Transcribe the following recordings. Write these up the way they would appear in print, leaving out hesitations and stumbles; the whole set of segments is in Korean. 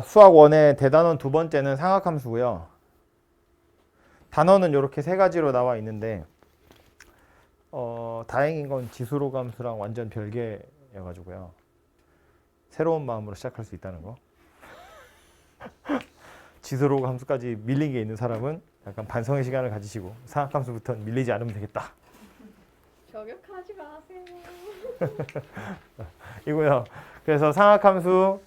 수학 1의 대단원 두 번째는 상학함수고요. 단원은 이렇게 세 가지로 나와 있는데 다행인 건 지수로 함수랑 완전 별개여가지고요. 새로운 마음으로 시작할 수 있다는 거. 지수로 함수까지 밀린 게 있는 사람은 약간 반성의 시간을 가지시고 상학함수부터는 밀리지 않으면 되겠다. 저격하지 마세요. 이고요. 그래서 상학함수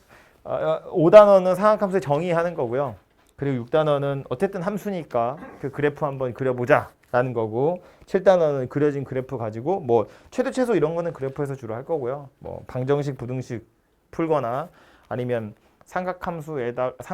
5단원은 상학함수의 정의하는 거고요. 그리고 6단원은 어쨌든 함수니까 그 그래프 한번 그려보자 라는 거고, 7단원은 그려진 그래프 가지고 뭐 최대 최소 이런 거는 그래프에서 주로 할 거고요. 뭐 방정식 부등식 풀거나 아니면 삼각함수를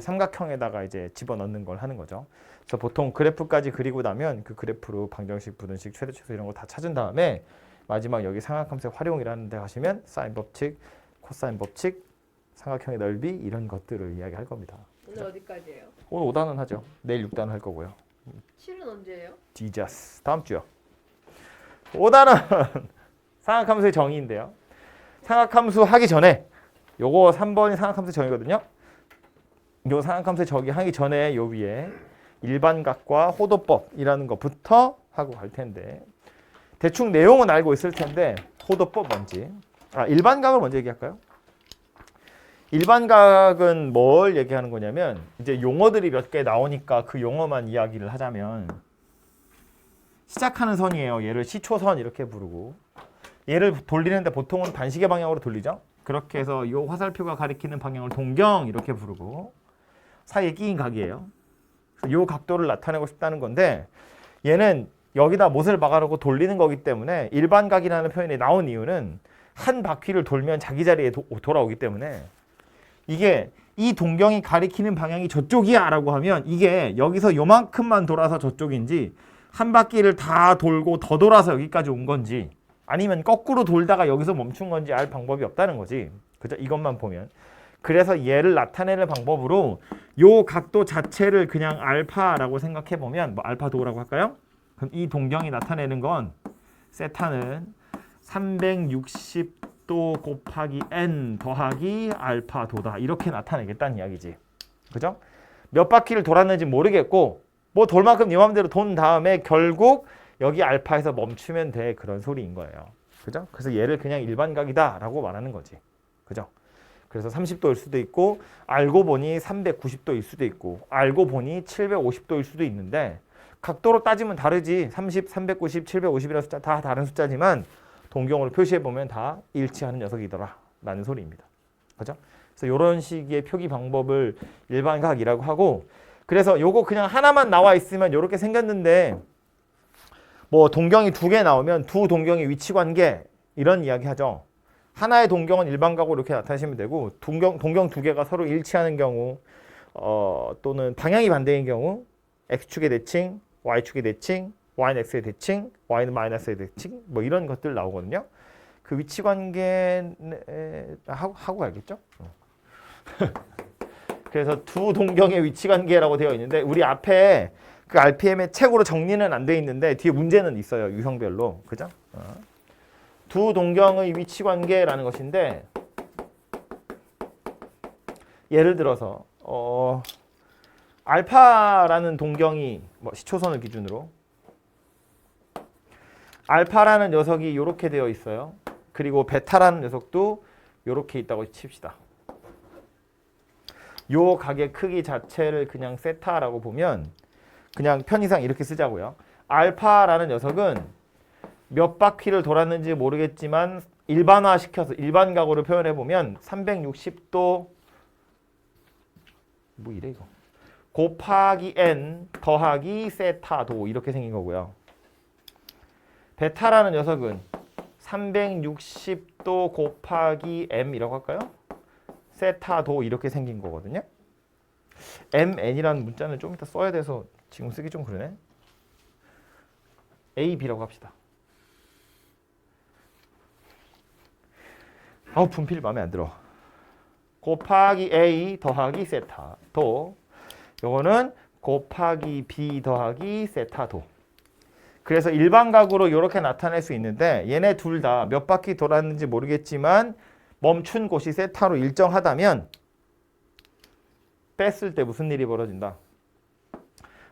삼각형에다가 이제 집어넣는 걸 하는 거죠. 그래서 보통 그래프까지 그리고 나면 그 그래프로 방정식 부등식 최대 최소 이런 거 다 찾은 다음에 마지막 여기 삼각함수의 활용이라는 데 가시면 사인 법칙, 코사인 법칙, 삼각형의 넓이 이런 것들을 이야기할 겁니다. 오늘 어디까지예요? 오늘 5단원 하죠. 내일 6단원 할 거고요. 7은 언제예요? 디자스 다음 주요. 5단원 삼각함수의 정의인데요. 삼각함수 하기 전에 요거 3번이 삼각함수 정의거든요. 요 삼각함수의 정의 하기 전에 요 위에 일반각과 호도법이라는 것부터 하고 갈 텐데, 대충 내용은 알고 있을 텐데 호도법 뭔지, 일반각을 먼저 얘기할까요? 일반각은 뭘 얘기하는 거냐면, 이제 용어들이 몇 개 나오니까 그 용어만 이야기를 하자면, 시작하는 선이에요. 얘를 시초선 이렇게 부르고, 얘를 돌리는데 보통은 반시계 방향으로 돌리죠. 그렇게 해서 이 화살표가 가리키는 방향을 동경 이렇게 부르고, 사이에 끼인 각이에요. 이 각도를 나타내고 싶다는 건데, 얘는 여기다 못을 박아놓고 돌리는 거기 때문에 일반각이라는 표현이 나온 이유는 한 바퀴를 돌면 자기 자리에 돌아오기 때문에, 이게 이 동경이 가리키는 방향이 저쪽이야 라고 하면 이게 여기서 요만큼만 돌아서 저쪽인지, 한 바퀴를 다 돌고 더 돌아서 여기까지 온 건지, 아니면 거꾸로 돌다가 여기서 멈춘 건지 알 방법이 없다는 거지. 그죠? 이것만 보면. 그래서 얘를 나타내는 방법으로 요 각도 자체를 그냥 알파라고 생각해 보면, 뭐 알파도라고 할까요? 그럼 이 동경이 나타내는 건 세타는 360도 곱하기 n 더하기 알파도다, 이렇게 나타내겠다는 이야기지. 그죠? 몇 바퀴를 돌았는지 모르겠고 뭐 돌만큼 네 맘대로 돈 다음에 결국 여기 알파에서 멈추면 돼, 그런 소리인 거예요. 그죠? 그래서 얘를 그냥 일반각이다 라고 말하는 거지. 그죠? 그래서 30도일 수도 있고, 알고 보니 390도일 수도 있고, 알고 보니 750도일 수도 있는데, 각도로 따지면 다르지. 30, 390, 750이라는 숫자 다 다른 숫자지만 동경으로 표시해보면 다 일치하는 녀석이더라 라는 소리입니다. 그죠? 그래서 이런 식의 표기 방법을 일반각이라고 하고, 그래서 요거 그냥 하나만 나와 있으면 이렇게 생겼는데, 뭐 동경이 두 개 나오면 두 동경의 위치관계 이런 이야기 하죠. 하나의 동경은 일반각으로 이렇게 나타내시면 되고, 동경 두 개가 서로 일치하는 경우, 또는 방향이 반대인 경우, x축의 대칭, y축의 대칭, y는 x의 대칭, y는 마이너스의 대칭, 뭐 이런 것들 나오거든요. 그 위치관계 하고 알겠죠? 그래서 두 동경의 위치관계라고 되어 있는데, 우리 앞에 그 RPM의 책으로 정리는 안 돼 있는데 뒤에 문제는 있어요. 유형별로. 그죠? 두 동경의 위치관계라는 것인데, 예를 들어서 알파라는 동경이, 뭐 시초선을 기준으로 알파라는 녀석이 이렇게 되어 있어요. 그리고 베타라는 녀석도 이렇게 있다고 칩시다. 요 각의 크기 자체를 그냥 세타라고 보면, 그냥 편의상 이렇게 쓰자고요. 알파라는 녀석은 몇 바퀴를 돌았는지 모르겠지만 일반화시켜서 일반각으로 표현해보면 360도 뭐 이래 이거 곱하기 n 더하기 세타도 이렇게 생긴 거고요. 베타라는 녀석은 360도 곱하기 m이라고 할까요? 세타도 이렇게 생긴 거거든요. mn이라는 문자는 좀 이따 써야 돼서 지금 쓰기 좀 그러네. a, b라고 합시다. 분필 마음에 안 들어. 곱하기 a 더하기 세타도, 요거는 곱하기 b 더하기 세타도. 그래서 일반각으로 이렇게 나타낼 수 있는데, 얘네 둘 다 몇 바퀴 돌았는지 모르겠지만 멈춘 곳이 세타로 일정하다면 뺐을 때 무슨 일이 벌어진다?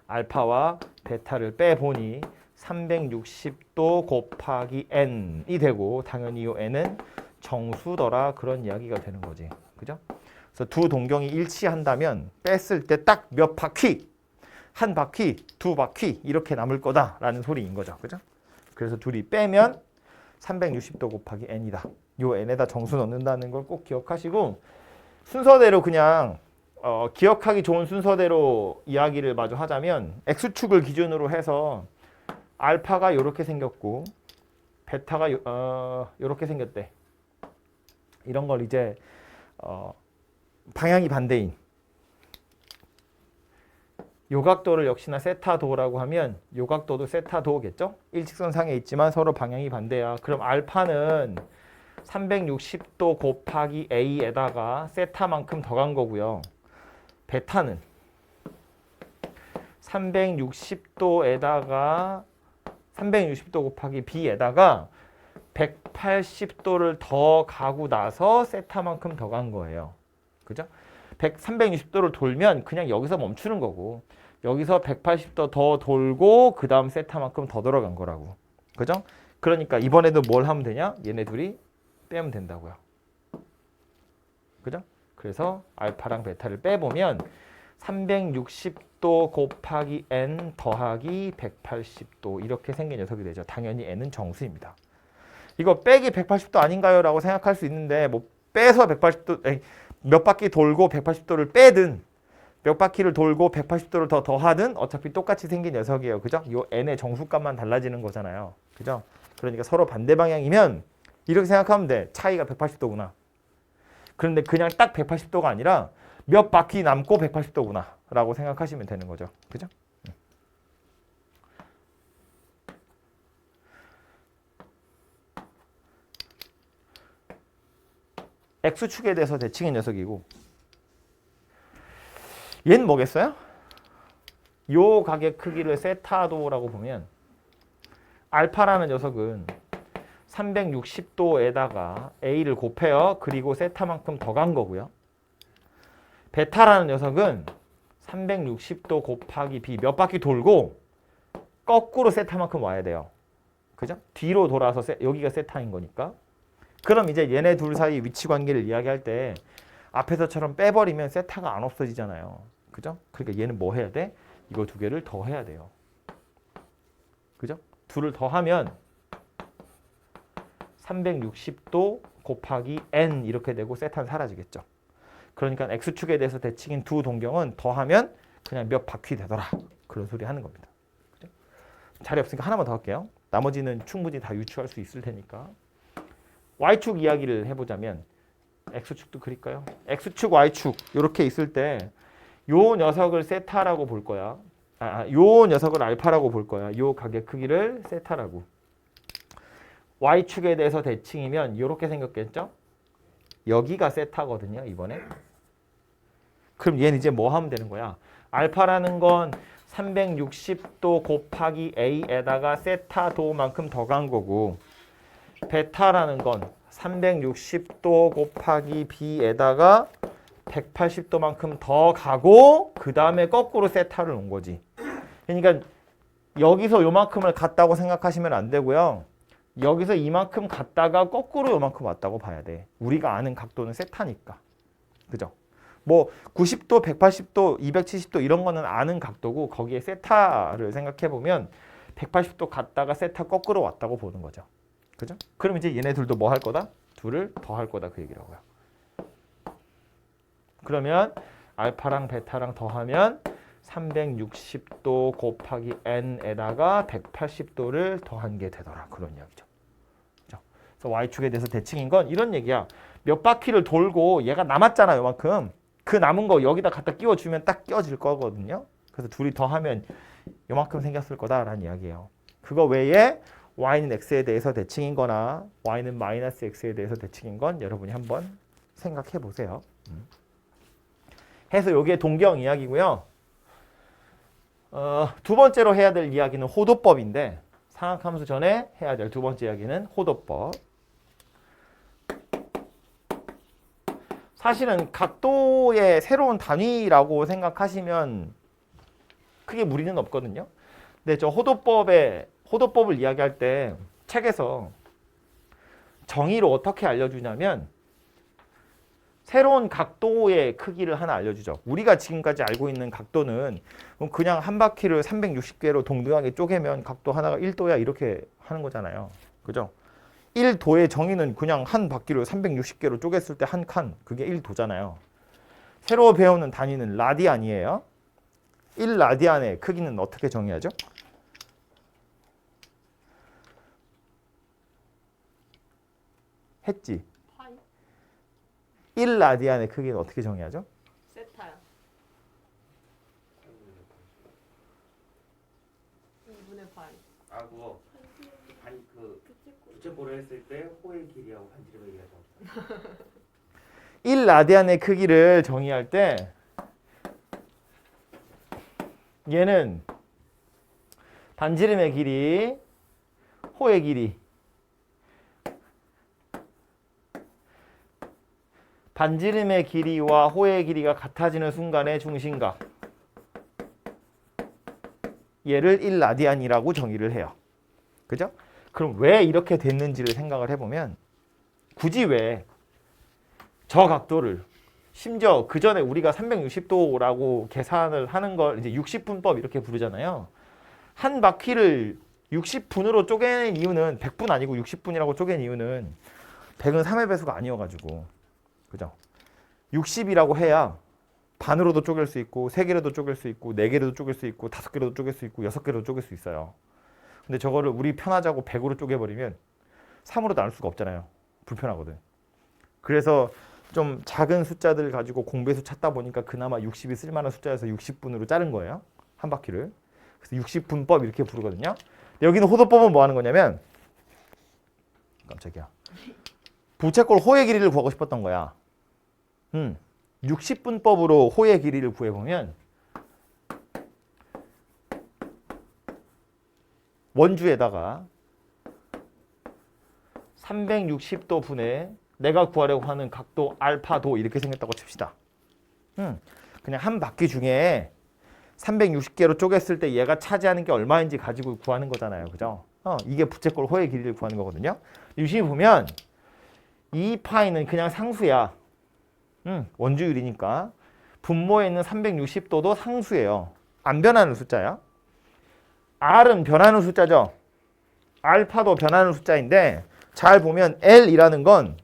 알파와 베타를 빼보니 360도 곱하기 n이 되고 당연히 이 n은 정수더라 그런 이야기가 되는 거지. 그죠? 그래서 두 동경이 일치한다면 뺐을 때 딱 몇 바퀴, 한 바퀴, 두 바퀴 이렇게 남을 거다라는 소리인 거죠. 그죠? 그래서 둘이 빼면 360도 곱하기 n이다. 요 n에다 정수 넣는다는 걸 꼭 기억하시고 순서대로 그냥 기억하기 좋은 순서대로 이야기를 마저 하자면 x축을 기준으로 해서 알파가 이렇게 생겼고 베타가 이렇게 생겼대. 이런 걸 이제 방향이 반대인 요각도를 역시나 세타도라고 하면 요각도도 세타도겠죠? 일직선상에 있지만 서로 방향이 반대야. 그럼 알파는 360도 곱하기 a에다가 세타만큼 더 간 거고요. 베타는 360도에다가 360도 곱하기 b에다가 180도를 더 가고 나서 세타만큼 더 간 거예요. 그죠? 360도를 돌면 그냥 여기서 멈추는 거고 여기서 180도 더 돌고 그 다음 세타만큼 더 들어간 거라고. 그죠? 그러니까 이번에도 뭘 하면 되냐? 얘네 둘이 빼면 된다고요. 그죠? 그래서 알파랑 베타를 빼보면 360도 곱하기 n 더하기 180도 이렇게 생긴 녀석이 되죠. 당연히 n은 정수입니다. 이거 빼기 180도 아닌가요? 라고 생각할 수 있는데 뭐 빼서 180도 몇 바퀴 돌고 180도를 빼든 몇 바퀴를 돌고 180도를 더 더하든 어차피 똑같이 생긴 녀석이에요. 그죠? 요 n의 정수값만 달라지는 거잖아요. 그죠? 그러니까 서로 반대 방향이면 이렇게 생각하면 돼. 차이가 180도구나. 그런데 그냥 딱 180도가 아니라 몇 바퀴 남고 180도구나 라고 생각하시면 되는 거죠. 그죠? X축에 대해서 대칭의 녀석이고 얘는 뭐겠어요? 요 각의 크기를 세타도라고 보면 알파라는 녀석은 360도에다가 a를 곱해요. 그리고 세타만큼 더 간 거고요. 베타라는 녀석은 360도 곱하기 b 몇 바퀴 돌고 거꾸로 세타만큼 와야 돼요. 그죠? 뒤로 돌아서 여기가 세타인 거니까. 그럼 이제 얘네 둘 사이 위치 관계를 이야기할 때 앞에서처럼 빼버리면 세타가 안 없어지잖아요. 그죠? 그러니까 얘는 뭐 해야 돼? 이거 두 개를 더 해야 돼요. 그죠? 둘을 더하면 360도 곱하기 n 이렇게 되고 세타는 사라지겠죠. 그러니까 x축에 대해서 대칭인 두 동경은 더하면 그냥 몇 바퀴 되더라. 그런 소리 하는 겁니다. 그죠? 자리 없으니까 하나만 더 할게요. 나머지는 충분히 다 유추할 수 있을 테니까. y축 이야기를 해보자면 x축도 그릴까요? x축, y축 이렇게 있을 때 요 녀석을 세타라고 볼 거야. 요 녀석을 알파라고 볼 거야. 요 각의 크기를 세타라고. y축에 대해서 대칭이면 이렇게 생겼겠죠? 여기가 세타거든요. 이번에. 그럼 얘는 이제 뭐 하면 되는 거야? 알파라는 건 360도 곱하기 a에다가 세타도만큼 더 간 거고 베타라는 건 360도 곱하기 b에다가 180도만큼 더 가고 그 다음에 거꾸로 세타를 놓은 거지. 그러니까 여기서 요만큼을 갔다고 생각하시면 안 되고요. 여기서 이만큼 갔다가 거꾸로 요만큼 왔다고 봐야 돼. 우리가 아는 각도는 세타니까. 그죠? 뭐 90도, 180도, 270도 이런 거는 아는 각도고 거기에 세타를 생각해 보면 180도 갔다가 세타 거꾸로 왔다고 보는 거죠. 그죠? 그럼 이제 얘네 둘도 뭐 할 거다? 둘을 더 할 거다 그 얘기라고요. 그러면 알파랑 베타랑 더하면 360도 곱하기 n에다가 180도를 더한 게 되더라. 그런 이야기죠. 그죠? 그래서 y축에 대해서 대칭인 건 이런 얘기야. 몇 바퀴를 돌고 얘가 남았잖아. 요만큼. 그 남은 거 여기다 갖다 끼워주면 딱 끼워질 거거든요. 그래서 둘이 더하면 요만큼 생겼을 거다라는 이야기예요. 그거 외에 y는 x에 대해서 대칭인 거나 y는 마이너스 x에 대해서 대칭인 건 여러분이 한번 생각해 보세요. 해서 요게 동경 이야기고요. 두 번째로 해야 될 이야기는 호도법인데 상학함수 전에 해야 될 두 번째 이야기는 호도법. 사실은 각도의 새로운 단위라고 생각하시면 크게 무리는 없거든요. 근데 저 호도법을 이야기할 때 책에서 정의를 어떻게 알려주냐면 새로운 각도의 크기를 하나 알려주죠. 우리가 지금까지 알고 있는 각도는 그냥 한 바퀴를 360개로 동등하게 쪼개면 각도 하나가 1도야 이렇게 하는 거잖아요. 그죠? 1도의 정의는 그냥 한 바퀴를 360개로 쪼갰을 때 한 칸, 그게 1도잖아요. 새로 배우는 단위는 라디안이에요. 1라디안의 크기는 어떻게 정의하죠? 했지. 파이? 1라디안의 크기는 어떻게 정의하죠? 세타요. 2분의 파이. 아 그거 그 부채꼴을 했을 때 호의 길이하고 반지름의 길이가 정확하다. 1라디안의 크기를 정의할 때 얘는 반지름의 길이, 호의 길이, 반지름의 길이와 호의 길이가 같아지는 순간의 중심각, 얘를 1라디안이라고 정의를 해요. 그죠? 그럼 왜 이렇게 됐는지를 생각을 해보면 굳이 왜 저 각도를 심지어 그 전에 우리가 360도라고 계산을 하는 걸 이제 60분법 이렇게 부르잖아요. 한 바퀴를 60분으로 쪼개는 이유는 100분 아니고 60분이라고 쪼갠 이유는 100은 3의 배수가 아니어가지고 그죠? 60이라고 해야 반으로도 쪼갤 수 있고 3개로도 쪼갤 수 있고 4개로도 쪼갤 수 있고 5개로도 쪼갤 수 있고 6개로도 쪼갤 수 있어요. 근데 저거를 우리 편하자고 100으로 쪼개버리면 3으로 나눌 수가 없잖아요. 불편하거든. 그래서 좀 작은 숫자들 가지고 공배수 찾다 보니까 그나마 60이 쓸만한 숫자여서 60분으로 자른 거예요. 한 바퀴를. 그래서 60분법 이렇게 부르거든요. 여기는 호도법은 뭐 하는 거냐면 깜짝이야. 부채꼴 호의 길이를 구하고 싶었던 거야. 60분법으로 호의 길이를 구해보면 원주에다가 360도 분의 내가 구하려고 하는 각도 알파도 이렇게 생겼다고 칩시다. 그냥 한 바퀴 중에 360개로 쪼갰을 때 얘가 차지하는 게 얼마인지 가지고 구하는 거잖아요. 그죠? 이게 부채꼴 호의 길이를 구하는 거거든요. 유심히 보면 이 파이는 그냥 상수야. 원주율이니까. 분모에 있는 360도도 상수예요. 안 변하는 숫자야. R은 변하는 숫자죠. 알파도 변하는 숫자인데 잘 보면 L이라는 건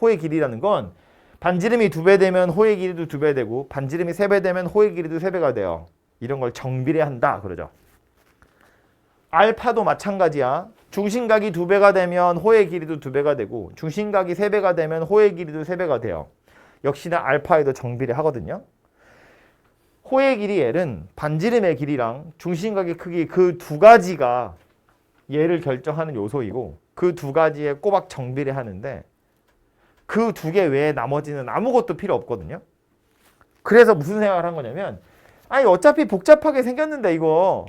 호의 길이라는 건 반지름이 2배 되면 호의 길이도 2배 되고 반지름이 3배 되면 호의 길이도 3배가 돼요. 이런 걸 정비례한다 그러죠. 알파도 마찬가지야. 중심각이 2배가 되면 호의 길이도 2배가 되고 중심각이 3배가 되면 호의 길이도 3배가 돼요. 역시나 알파에도 정비례하거든요. 호의 길이 L은 반지름의 길이랑 중심각의 크기 그 두 가지가 얘를 결정하는 요소이고 그 두 가지에 꼬박 정비를 하는데 그 두 개 외에 나머지는 아무것도 필요 없거든요. 그래서 무슨 생각을 한 거냐면 아니 어차피 복잡하게 생겼는데 이거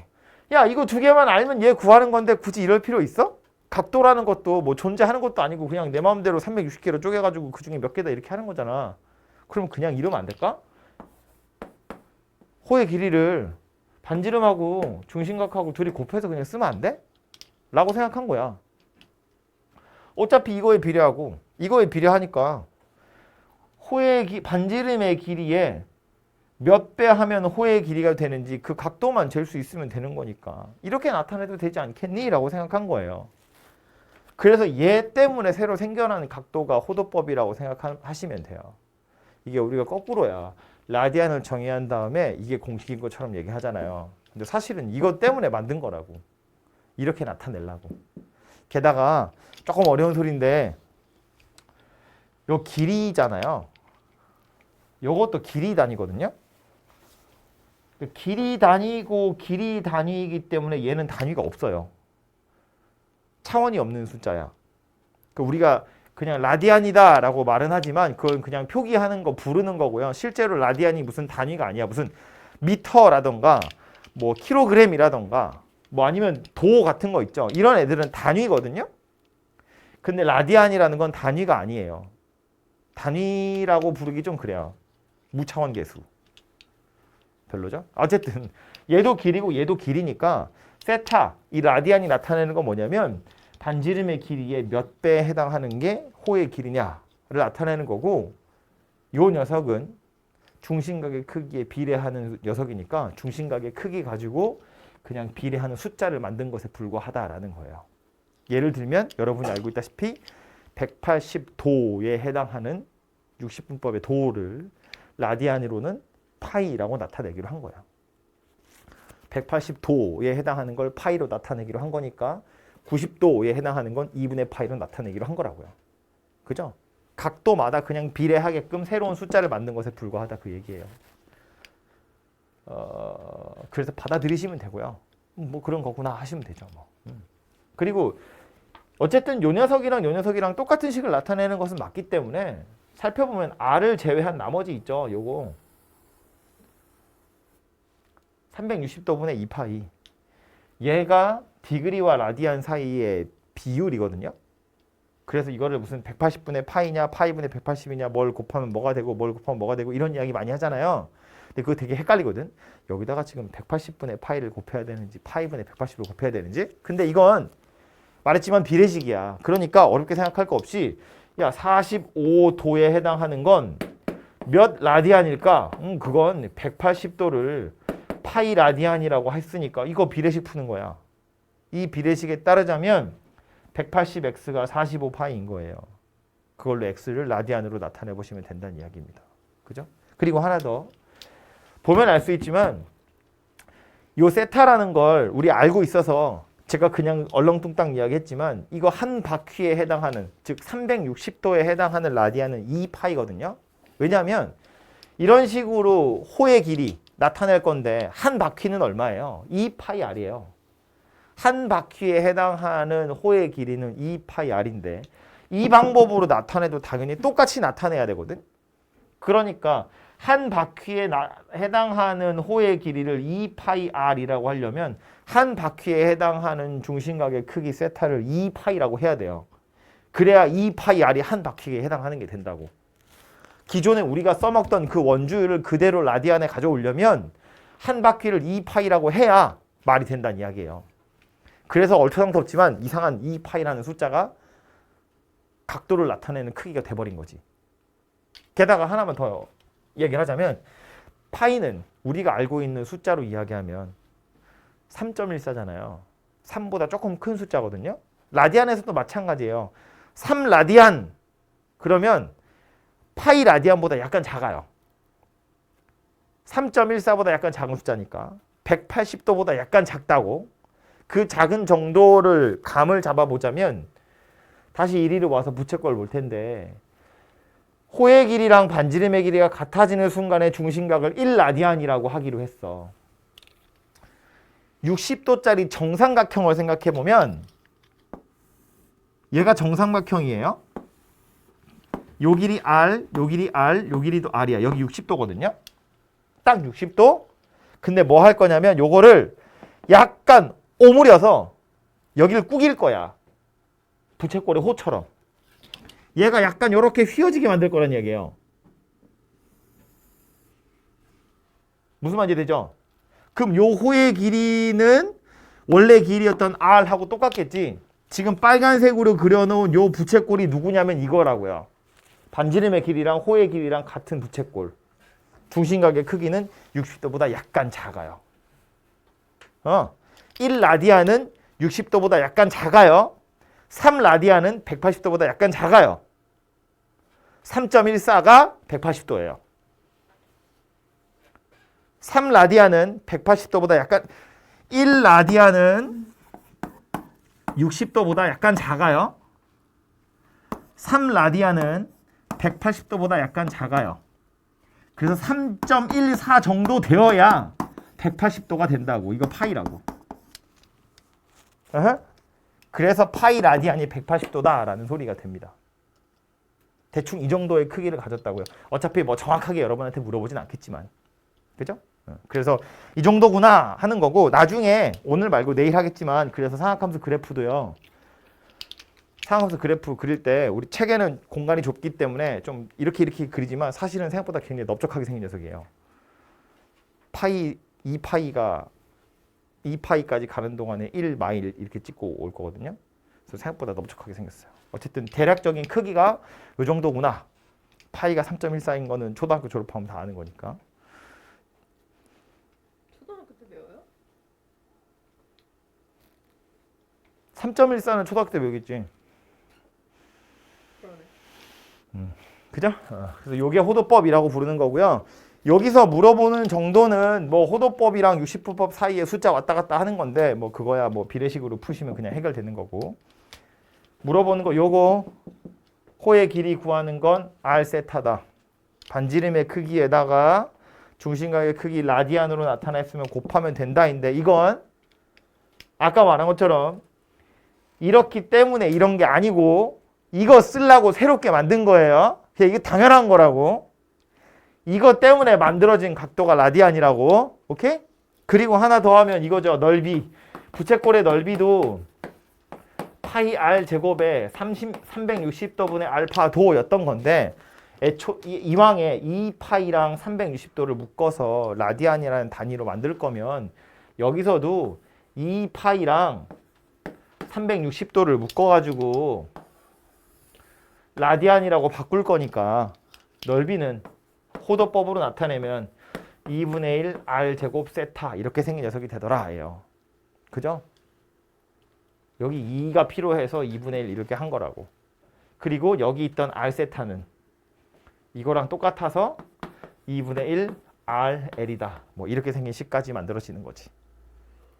야 이거 두 개만 알면 얘 구하는 건데 굳이 이럴 필요 있어? 각도라는 것도 뭐 존재하는 것도 아니고 그냥 내 마음대로 360개로 쪼개가지고 그 중에 몇 개다 이렇게 하는 거잖아. 그럼 그냥 이러면 안 될까? 호의 길이를 반지름하고 중심각하고 둘이 곱해서 그냥 쓰면 안 돼? 라고 생각한 거야. 어차피 이거에 비례하고 이거에 비례하니까 반지름의 길이에 몇 배 하면 호의 길이가 되는지 그 각도만 잴 수 있으면 되는 거니까 이렇게 나타내도 되지 않겠니? 라고 생각한 거예요. 그래서 얘 때문에 새로 생겨나는 각도가 호도법이라고 생각하시면 돼요. 이게 우리가 거꾸로야. 라디안을 정의한 다음에 이게 공식인 것처럼 얘기하잖아요. 근데 사실은 이것 때문에 만든 거라고. 이렇게 나타내려고. 게다가 조금 어려운 소리인데 요 길이잖아요. 요것도 길이 단위거든요. 길이 단위고 길이 단위이기 때문에 얘는 단위가 없어요. 차원이 없는 숫자야. 우리가 그냥 라디안이다 라고 말은 하지만 그건 그냥 표기하는 거 부르는 거고요. 실제로 라디안이 무슨 단위가 아니야. 무슨 미터라던가 뭐 킬로그램이라던가 뭐 아니면 도 같은 거 있죠. 이런 애들은 단위거든요. 근데 라디안이라는 건 단위가 아니에요. 단위라고 부르기 좀 그래요. 무차원 계수. 별로죠? 어쨌든 얘도 길이고 얘도 길이니까 세타, 이 라디안이 나타내는 건 뭐냐면 반지름의 길이의 몇 배에 해당하는 게 호의 길이냐를 나타내는 거고, 요 녀석은 중심각의 크기에 비례하는 녀석이니까 중심각의 크기 가지고 그냥 비례하는 숫자를 만든 것에 불과하다라는 거예요. 예를 들면 여러분이 알고 있다시피 180도에 해당하는 60분법의 도를 라디안으로는 파이라고 나타내기로 한 거예요. 180도에 해당하는 걸 파이로 나타내기로 한 거니까 90도에 해당하는 건 2분의 파이로 나타내기로 한 거라고요. 그죠? 각도마다 그냥 비례하게끔 새로운 숫자를 만든 것에 불과하다 그 얘기예요. 그래서 받아들이시면 되고요. 뭐 그런 거구나 하시면 되죠. 뭐. 그리고 어쨌든 요 녀석이랑 똑같은 식을 나타내는 것은 맞기 때문에 살펴보면 R을 제외한 나머지 있죠. 요거 360도분의 2파이. 얘가 디그리와 라디안 사이의 비율이거든요. 그래서 이거를 무슨 180분의 파이냐 파이분의 180이냐 뭘 곱하면 뭐가 되고 뭘 곱하면 뭐가 되고 이런 이야기 많이 하잖아요. 근데 그거 되게 헷갈리거든. 여기다가 지금 180분의 파이를 곱해야 되는지 파이분의 180을 곱해야 되는지. 근데 이건 말했지만 비례식이야. 그러니까 어렵게 생각할 거 없이 야 45도에 해당하는 건 몇 라디안일까? 그건 180도를 파이 라디안이라고 했으니까 이거 비례식 푸는 거야. 이 비례식에 따르자면 180x가 45파이인 거예요. 그걸로 x를 라디안으로 나타내 보시면 된다는 이야기입니다. 그죠? 그리고 하나 더 보면 알 수 있지만 요 세타라는 걸 우리 알고 있어서 제가 그냥 얼렁뚱땅 이야기했지만 이거 한 바퀴에 해당하는 즉 360도에 해당하는 라디안은 2파이거든요. 왜냐하면 이런 식으로 호의 길이 나타낼 건데 한 바퀴는 얼마예요? 2파이 r이에요. 한 바퀴에 해당하는 호의 길이는 2파이 r인데 이 방법으로 나타내도 당연히 똑같이 나타내야 되거든. 그러니까 한 바퀴에 해당하는 호의 길이를 2파이 r이라고 하려면 한 바퀴에 해당하는 중심각의 크기 세타를 2파이라고 해야 돼요. 그래야 2파이 r이 한 바퀴에 해당하는 게 된다고. 기존에 우리가 써먹던 그 원주율을 그대로 라디안에 가져오려면 한 바퀴를 2파이라고 해야 말이 된다는 이야기예요. 그래서 얼토당토없지만 이상한 2파이라는 숫자가 각도를 나타내는 크기가 돼버린 거지. 게다가 하나만 더 얘기를 하자면 파이는 우리가 알고 있는 숫자로 이야기하면 3.14잖아요. 3보다 조금 큰 숫자거든요. 라디안에서도 마찬가지예요. 3라디안 그러면 파이 라디안보다 약간 작아요. 3.14보다 약간 작은 숫자니까 180도보다 약간 작다고. 그 작은 정도를 감을 잡아보자면 다시 이리로 와서 부채꼴 볼 텐데 호의 길이랑 반지름의 길이가 같아지는 순간에 중심각을 1라디안이라고 하기로 했어. 60도짜리 정삼각형을 생각해보면 얘가 정삼각형이에요. 요 길이 R, 요 길이 R, 요 길이도 R이야. 여기 60도거든요. 딱 60도. 근데 뭐 할 거냐면 요거를 약간 오므려서 여기를 꾸길 거야. 부채꼴의 호처럼. 얘가 약간 요렇게 휘어지게 만들 거란 얘기예요. 무슨 말인지 되죠? 그럼 요 호의 길이는 원래 길이였던 R하고 똑같겠지. 지금 빨간색으로 그려놓은 요 부채꼴이 누구냐면 이거라고요. 반지름의 길이랑 호의 길이랑 같은 부채꼴. 중심각의 크기는 60도보다 약간 작아요. 1라디안은 60도보다 약간 작아요. 3라디안은 180도보다 약간 작아요. 3.14가 180도예요. 3라디안은 180도보다 약간 1라디안은 60도보다 약간 작아요. 3라디안은 180도보다 약간 작아요. 그래서 3.14 정도 되어야 180도가 된다고. 이거 파이라고. 그래서 파이 라디안이 180도다라는 소리가 됩니다. 대충 이 정도의 크기를 가졌다고요. 어차피 뭐 정확하게 여러분한테 물어보진 않겠지만. 그죠? 그래서 이 정도구나 하는 거고 나중에 오늘 말고 내일 하겠지만 그래서 상악함수 그래프도요. 상함수 그래프 그릴 때 우리 책에는 공간이 좁기 때문에 좀 이렇게 그리지만 사실은 생각보다 굉장히 넓적하게 생긴 녀석이에요. 파이 2파이까지 가는 동안에 1마일 이렇게 찍고 올 거거든요. 그래서 생각보다 넓적하게 생겼어요. 어쨌든 대략적인 크기가 이 정도구나. 파이가 3.14인 거는 초등학교 졸업하면 다 아는 거니까. 초등학교 때 배워요? 3.14는 초등학교 때 배우겠지. 그러네. 그죠? 그래서 요게 호도법이라고 부르는 거고요. 여기서 물어보는 정도는 뭐 호도법이랑 60분법 사이에 숫자 왔다 갔다 하는 건데 뭐 그거야 뭐 비례식으로 푸시면 그냥 해결되는 거고. 물어보는 거 요거 호의 길이 구하는 건 R 세타다. 반지름의 크기에다가 중심각의 크기 라디안으로 나타냈으면 곱하면 된다인데 이건 아까 말한 것처럼 이렇기 때문에 이런 게 아니고 이거 쓰려고 새롭게 만든 거예요. 이게 당연한 거라고. 이것 때문에 만들어진 각도가 라디안이라고. 오케이? 그리고 하나 더 하면 이거죠. 넓이. 부채꼴의 넓이도 파이 r 제곱에 360도분의 알파 도였던 건데 이왕에 2파이랑 360도를 묶어서 라디안이라는 단위로 만들 거면 여기서도 2파이랑 360도를 묶어가지고 라디안이라고 바꿀 거니까 넓이는 호도법으로 나타내면 2분의 1 r 제곱 세타 이렇게 생긴 녀석이 되더라 예요. 그죠? 여기 2가 필요해서 2분의 1 이렇게 한 거라고. 그리고 여기 있던 r 세타는 이거랑 똑같아서 2분의 1 rl이다. 뭐 이렇게 생긴 식까지 만들어지는 거지.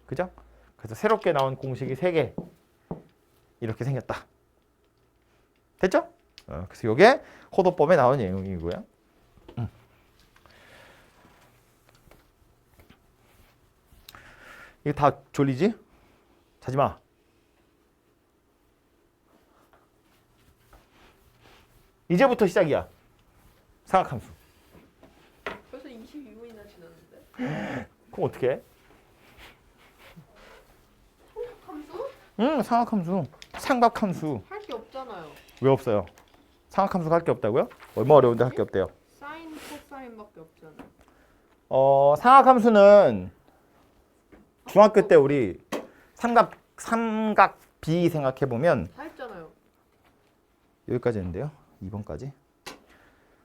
그죠? 그래서 새롭게 나온 공식이 3개 이렇게 생겼다. 됐죠? 그래서 이게 호도법에 나온 내용이고요. 이거 다 졸리지? 자지 마. 이제부터 시작이야. 삼각함수. 벌써 22분이나 지났는데. 그럼 어떻게 해? 함수? 응, 삼각함수. 삼각함수. 할 게 없잖아요. 왜 없어요? 삼각함수가 할 게 없다고요? 얼마 어려운데 할 게 없대요? 사인, 코사인밖에 없잖아요. 삼각함수는 중학교 때 우리 삼각 B 생각해 보면 다 했잖아요. 여기까지 했는데요. 2번까지.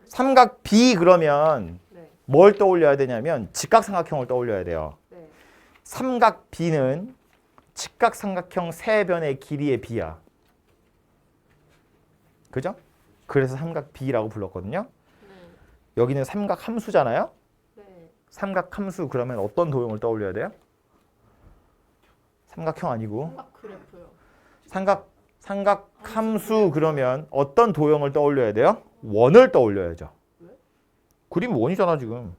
삼각 B 그러면 네. 뭘 떠올려야 되냐면 직각삼각형을 떠올려야 돼요. 네. 삼각 B는 직각삼각형 세 변의 길이의 B야. 그죠? 그래서 삼각 B라고 불렀거든요. 네. 여기는 삼각 함수잖아요. 네. 삼각 함수 그러면 어떤 도형을 떠올려야 돼요? 삼각형 아니고 삼각 그래프요. 삼각 함수 그러면 어떤 도형을 떠올려야 돼요? 원을 떠올려야죠. 왜? 그림 원이잖아 지금.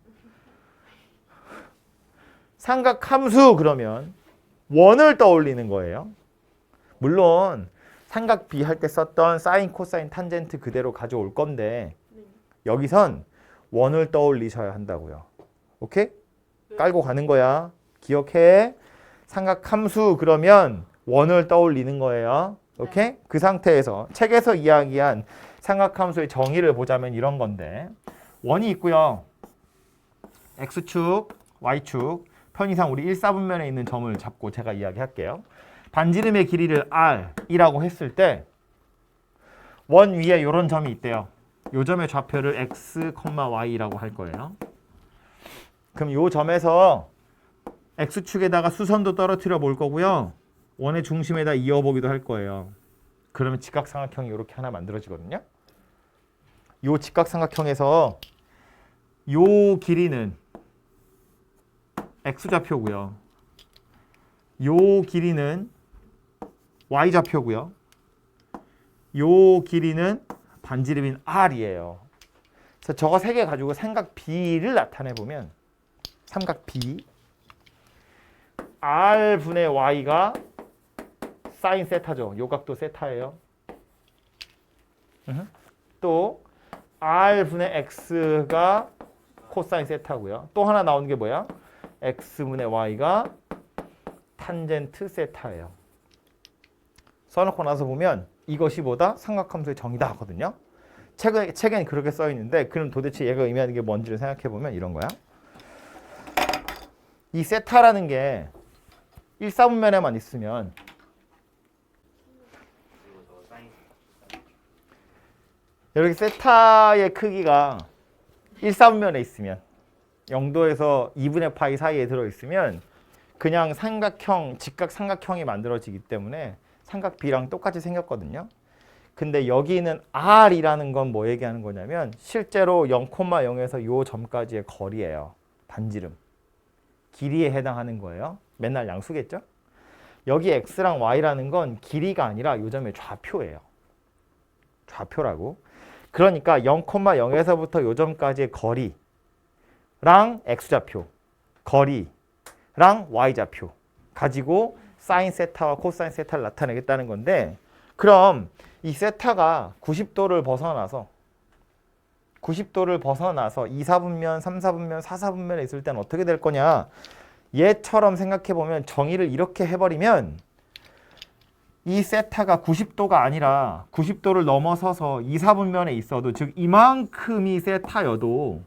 삼각 함수 그러면 원을 떠올리는 거예요. 물론 삼각 B 할 때 썼던 사인, 코사인, 탄젠트 그대로 가져올 건데 네. 여기선 원을 떠올리셔야 한다고요. 오케이? 깔고 가는 거야. 기억해. 삼각함수 그러면 원을 떠올리는 거예요. 오케이? 그 상태에서 책에서 이야기한 삼각함수의 정의를 보자면 이런 건데 원이 있고요. X축, Y축, 편의상 우리 1, 4분면에 있는 점을 잡고 제가 이야기할게요. 반지름의 길이를 R이라고 했을 때 원 위에 이런 점이 있대요. 이 점의 좌표를 X, Y라고 할 거예요. 그럼 이 점에서 X축에다가 수선도 떨어뜨려 볼 거고요. 원의 중심에다 이어보기도 할 거예요. 그러면 직각삼각형이 이렇게 하나 만들어지거든요. 이 직각삼각형에서 이 길이는 X좌표고요. 이 길이는 Y좌표고요. 이 길이는 반지름인 R이에요. 그래서 저거 세 개 가지고 삼각 B를 나타내 보면 삼각 B R분의 Y가 사인 세타죠. 요 각도 세타예요. 또 R분의 X가 코사인 세타고요. 또 하나 나오는 게 뭐야? X분의 Y가 탄젠트 세타예요. 써놓고 나서 보면 이것이보다 삼각함수의 정의다 하거든요. 책에는 그렇게 써 있는데 그럼 도대체 얘가 의미하는 게 뭔지를 생각해 보면 이런 거야. 이 세타라는 게 1사분면에만 있으면 여기 세타의 크기가 1사분면에 있으면 0도에서 2분의 파이 사이에 들어있으면 그냥 삼각형, 직각 삼각형이 만들어지기 때문에 삼각비랑 똑같이 생겼거든요. 근데 여기는 R이라는 건 뭐 얘기하는 거냐면 실제로 0,0에서 요 점까지의 거리예요. 반지름. 길이에 해당하는 거예요. 맨날 양수겠죠? 여기 X랑 Y라는 건 길이가 아니라 요 점의 좌표예요. 좌표라고. 그러니까 0,0에서부터 요 점까지의 거리랑 X좌표, 거리랑 Y좌표 가지고 사인 세타와 코사인 세타를 나타내겠다는 건데 그럼 이 세타가 90도를 벗어나서 2사분면, 3사분면, 4사분면에 있을 때는 어떻게 될 거냐? 얘처럼 생각해보면 정의를 이렇게 해버리면 이 세타가 90도가 아니라 90도를 넘어서서 2사분면에 있어도 즉 이만큼이 세타여도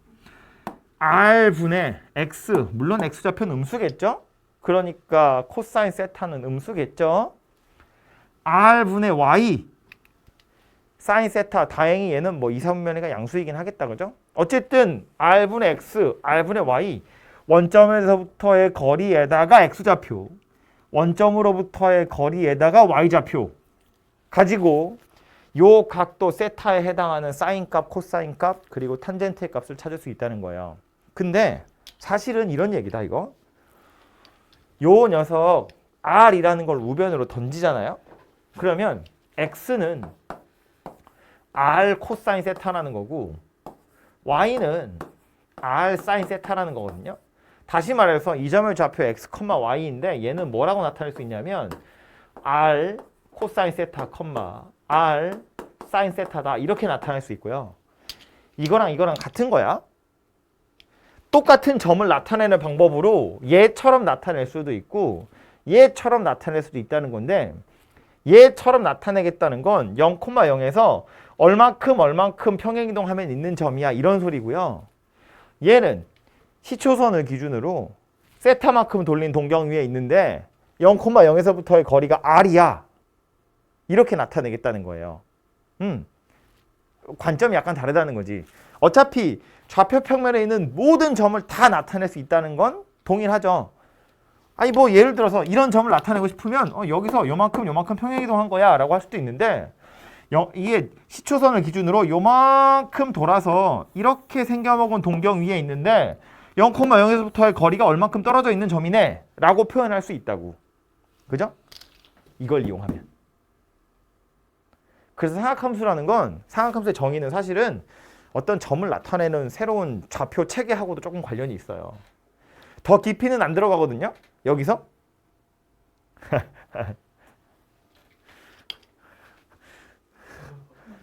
R분의 X, 물론 X좌표는 음수겠죠? 그러니까 코사인 세타는 음수겠죠? R분의 Y, 사인 세타, 다행히 얘는 뭐 2사분면이가 양수이긴 하겠다, 그죠? 어쨌든 R분의 X, R분의 Y, 원점에서부터의 거리에다가 X좌표, 원점으로부터의 거리에다가 Y좌표 가지고 요 각도 세타에 해당하는 사인 값, 코사인 값, 그리고 탄젠트의 값을 찾을 수 있다는 거예요. 근데 사실은 이런 얘기다, 이거. 요 녀석 R이라는 걸 우변으로 던지잖아요. 그러면 X는 R 코사인 세타라는 거고 Y는 R 사인 세타라는 거거든요. 다시 말해서 이 점의 좌표 X, Y인데 얘는 뭐라고 나타낼 수 있냐면 R 코사인 세타, R 사인 세타다 이렇게 나타낼 수 있고요. 이거랑 같은 거야. 똑같은 점을 나타내는 방법으로 얘처럼 나타낼 수도 있고 얘처럼 나타낼 수도 있다는 건데 얘처럼 나타내겠다는 건 0,0에서 얼만큼 평행이동하면 있는 점이야 이런 소리고요. 얘는 시초선을 기준으로 세타만큼 돌린 동경 위에 있는데 0,0에서부터의 거리가 R이야. 이렇게 나타내겠다는 거예요. 관점이 약간 다르다는 거지. 어차피 좌표 평면에 있는 모든 점을 다 나타낼 수 있다는 건 동일하죠. 아니 뭐 예를 들어서 이런 점을 나타내고 싶으면 여기서 요만큼 평행이동한 거야 라고 할 수도 있는데 이게 시초선을 기준으로 요만큼 돌아서 이렇게 생겨먹은 동경 위에 있는데 0,0에서부터의 거리가 얼만큼 떨어져 있는 점이네 라고 표현할 수 있다고. 그죠? 이걸 이용하면. 그래서 삼각함수라는 건 삼각함수의 정의는 사실은 어떤 점을 나타내는 새로운 좌표 체계하고도 조금 관련이 있어요. 더 깊이는 안 들어가거든요. 여기서.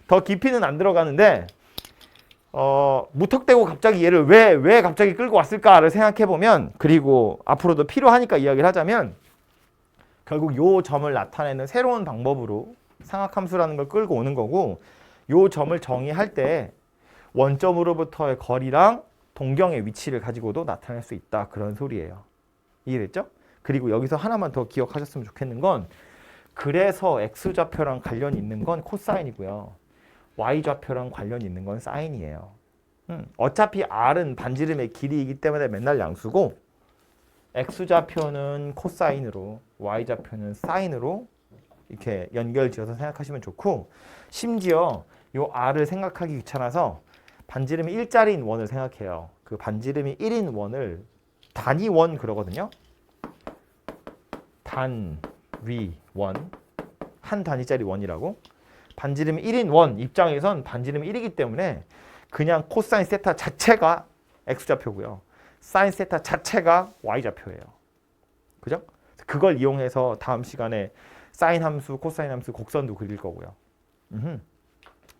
더 깊이는 안 들어가는데 무턱대고 갑자기 얘를 왜 갑자기 끌고 왔을까를 생각해 보면 그리고 앞으로도 필요하니까 이야기를 하자면 결국 요 점을 나타내는 새로운 방법으로 삼각함수라는 걸 끌고 오는 거고 요 점을 정의할 때 원점으로부터의 거리랑 동경의 위치를 가지고도 나타낼 수 있다. 그런 소리예요. 이해됐죠? 그리고 여기서 하나만 더 기억하셨으면 좋겠는 건 그래서 X좌표랑 관련이 있는 건 코사인이고요. Y좌표랑 관련이 있는 건 사인이에요. 어차피 R은 반지름의 길이이기 때문에 맨날 양수고 X좌표는 코사인으로 Y좌표는 사인으로 이렇게 연결지어서 생각하시면 좋고 심지어 요 R을 생각하기 귀찮아서 반지름이 1짜리인 원을 생각해요. 그 반지름이 1인 원을 단위원 그러거든요. 단위원 한 단위짜리 원이라고. 반지름이 1인 원 입장에선 반지름이 1이기 때문에 그냥 코사인 세타 자체가 X좌표고요. 사인 세타 자체가 Y좌표예요. 그죠? 그걸 이용해서 다음 시간에 사인 함수, 코사인 함수 곡선도 그릴 거고요.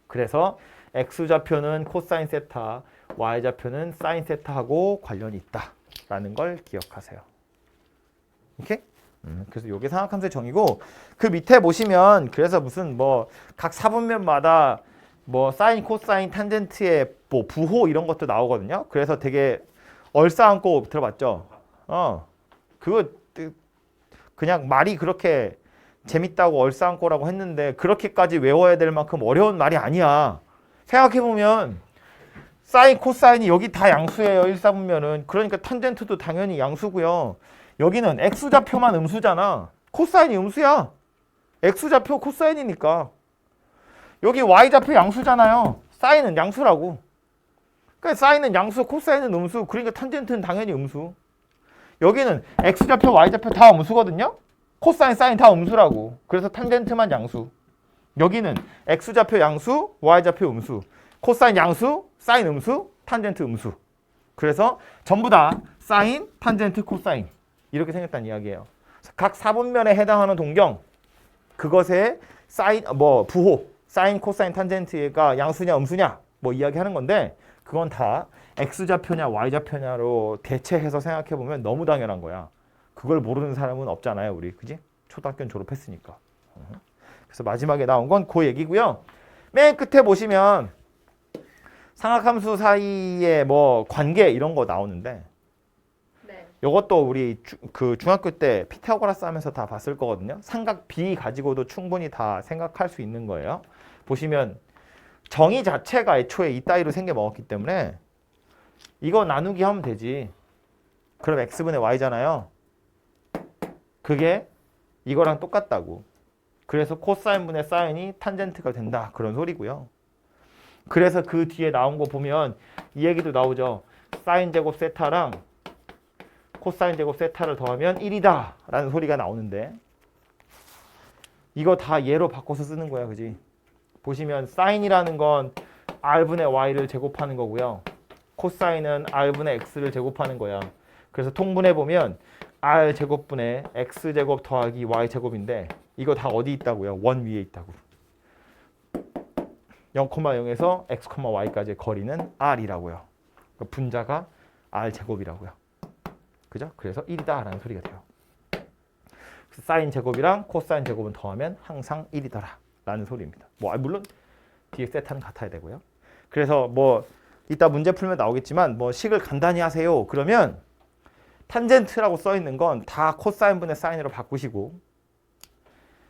그래서 X좌표는 코사인 세타, Y좌표는 사인 세타하고 관련이 있다라는 걸 기억하세요. 오케이? 그래서 요게 삼각함수의 정의고 그 밑에 보시면 그래서 무슨 뭐 각 사분면마다 뭐 사인, 코사인, 탄젠트의 뭐 부호 이런 것도 나오거든요. 그래서 되게 얼싸안고 들어봤죠. 그거 그냥 말이 그렇게 재밌다고 얼싸안고라고 했는데 그렇게까지 외워야 될 만큼 어려운 말이 아니야. 생각해보면 사인, 코사인이 여기 다 양수예요. 1, 4분면은. 그러니까 탄젠트도 당연히 양수고요. 여기는 x좌표만 음수잖아. 코사인이 음수야. x좌표 코사인이니까. 여기 y좌표 양수잖아요. 사인은 양수라고. 그러니까 사인은 양수, 코사인은 음수. 그러니까 탄젠트는 당연히 음수. 여기는 x좌표, y좌표 다 음수거든요. 코사인, 사인 다 음수라고. 그래서 탄젠트만 양수. 여기는 x좌표 양수, y좌표 음수. 코사인 양수, 사인 음수, 탄젠트 음수. 그래서 전부 다 사인, 탄젠트, 코사인. 이렇게 생겼다는 이야기예요. 각 사분면에 해당하는 동경, 그것의 사인, 뭐 부호, 사인, 코사인, 탄젠트가 양수냐 음수냐 뭐 이야기하는 건데 그건 다 x좌표냐 y좌표냐로 대체해서 생각해보면 너무 당연한 거야. 그걸 모르는 사람은 없잖아요, 우리. 그지? 초등학교는 졸업했으니까. 그래서 마지막에 나온 건 그 얘기고요. 맨 끝에 보시면 삼각함수 사이의 뭐 관계 이런 거 나오는데 네. 이것도 우리 그 중학교 때 피타고라스 하면서 다 봤을 거거든요. 삼각 B 가지고도 충분히 다 생각할 수 있는 거예요. 보시면 정의 자체가 애초에 이따위로 생겨 먹었기 때문에 이거 나누기 하면 되지. 그럼 x분의 y잖아요. 그게 이거랑 똑같다고. 그래서 코사인분의 사인이 탄젠트가 된다. 그런 소리고요. 그래서 그 뒤에 나온 거 보면 이 얘기도 나오죠. 사인 제곱 세타랑 코사인 제곱 세타를 더하면 1이다 라는 소리가 나오는데 이거 다 얘로 바꿔서 쓰는 거야. 그지? 보시면 사인이라는 건 r분의 y를 제곱하는 거고요. 코사인은 r분의 x를 제곱하는 거야. 그래서 통분해 보면 r 제곱분의 x 제곱 더하기 y 제곱인데 이거 다 어디 있다고요? 원 위에 있다고. 0,0에서 x, y까지의 거리는 r이라고요. 그러니까 분자가 r 제곱이라고요. 그죠? 그래서 1이다 라는 소리가 돼요. 사인 제곱이랑 코사인 제곱은 더하면 항상 1이더라 라는 소리입니다. 뭐 물론 뒤에 세타는 같아야 되고요. 그래서 뭐 이따 문제 풀면 나오겠지만 뭐 식을 간단히 하세요. 그러면 탄젠트라고 써 있는 건 다 코사인분의 사인으로 바꾸시고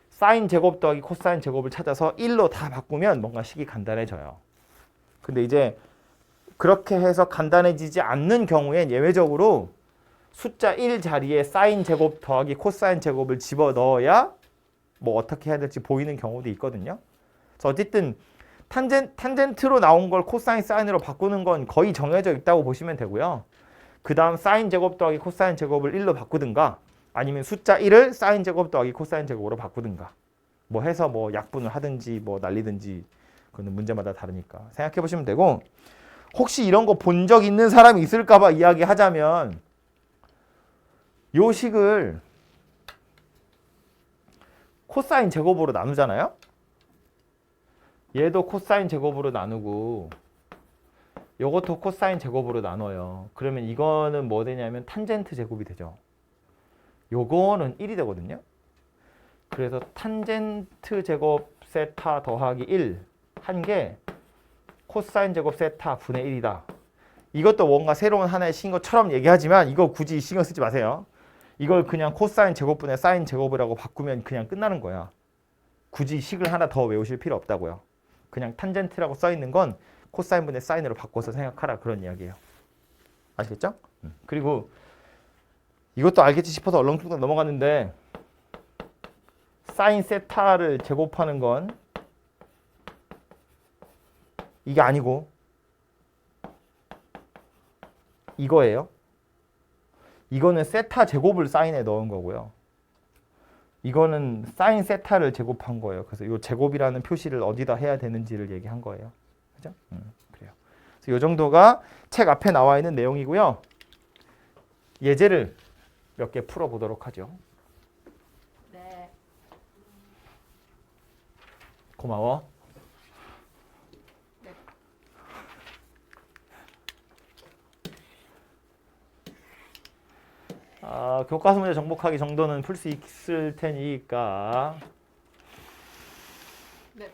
사인 제곱 더하기 코사인 제곱을 찾아서 1로 다 바꾸면 뭔가 식이 간단해져요. 근데 이제 그렇게 해서 간단해지지 않는 경우엔 예외적으로 숫자 1 자리에 사인 제곱 더하기 코사인 제곱을 집어넣어야 뭐 어떻게 해야 될지 보이는 경우도 있거든요. 그래서 어쨌든 탄젠트로 나온 걸 코사인 사인으로 바꾸는 건 거의 정해져 있다고 보시면 되고요. 그 다음 사인 제곱 더하기 코사인 제곱을 1로 바꾸든가 아니면 숫자 1을 사인 제곱 더하기 코사인 제곱으로 바꾸든가 뭐 해서 뭐 약분을 하든지 뭐 날리든지 그거는 문제마다 다르니까 생각해 보시면 되고 혹시 이런 거 본 적 있는 사람이 있을까 봐 이야기하자면 요 식을 코사인 제곱으로 나누잖아요. 얘도 코사인 제곱으로 나누고 요것도 코사인 제곱으로 나눠요. 그러면 이거는 뭐 되냐면 탄젠트 제곱이 되죠. 요거는 1이 되거든요. 그래서 탄젠트 제곱 세타 더하기 1 한 게 코사인 제곱 세타 분의 1이다. 이것도 뭔가 새로운 하나의 식인 것처럼 얘기하지만 이거 굳이 신경 쓰지 마세요. 이걸 그냥 코사인 제곱분의 사인 제곱이라고 바꾸면 그냥 끝나는 거야. 굳이 식을 하나 더 외우실 필요 없다고요. 그냥 탄젠트라고 써 있는 건 코사인분의 사인으로 바꿔서 생각하라 그런 이야기예요. 아시겠죠? 그리고 이것도 알겠지 싶어서 얼렁뚱땅 넘어갔는데 사인 세타를 제곱하는 건 이게 아니고 이거예요. 이거는 세타 제곱을 사인에 넣은 거고요. 이거는 사인 세타를 제곱한 거예요. 그래서 이 제곱이라는 표시를 어디다 해야 되는지를 얘기한 거예요. 그죠? 그래요. 그래서 이 정도가 책 앞에 나와 있는 내용이고요. 예제를 몇 개 풀어보도록 하죠. 네. 고마워. 네. 교과서 문제 정복하기 정도는 풀 수 있을 테니까 네.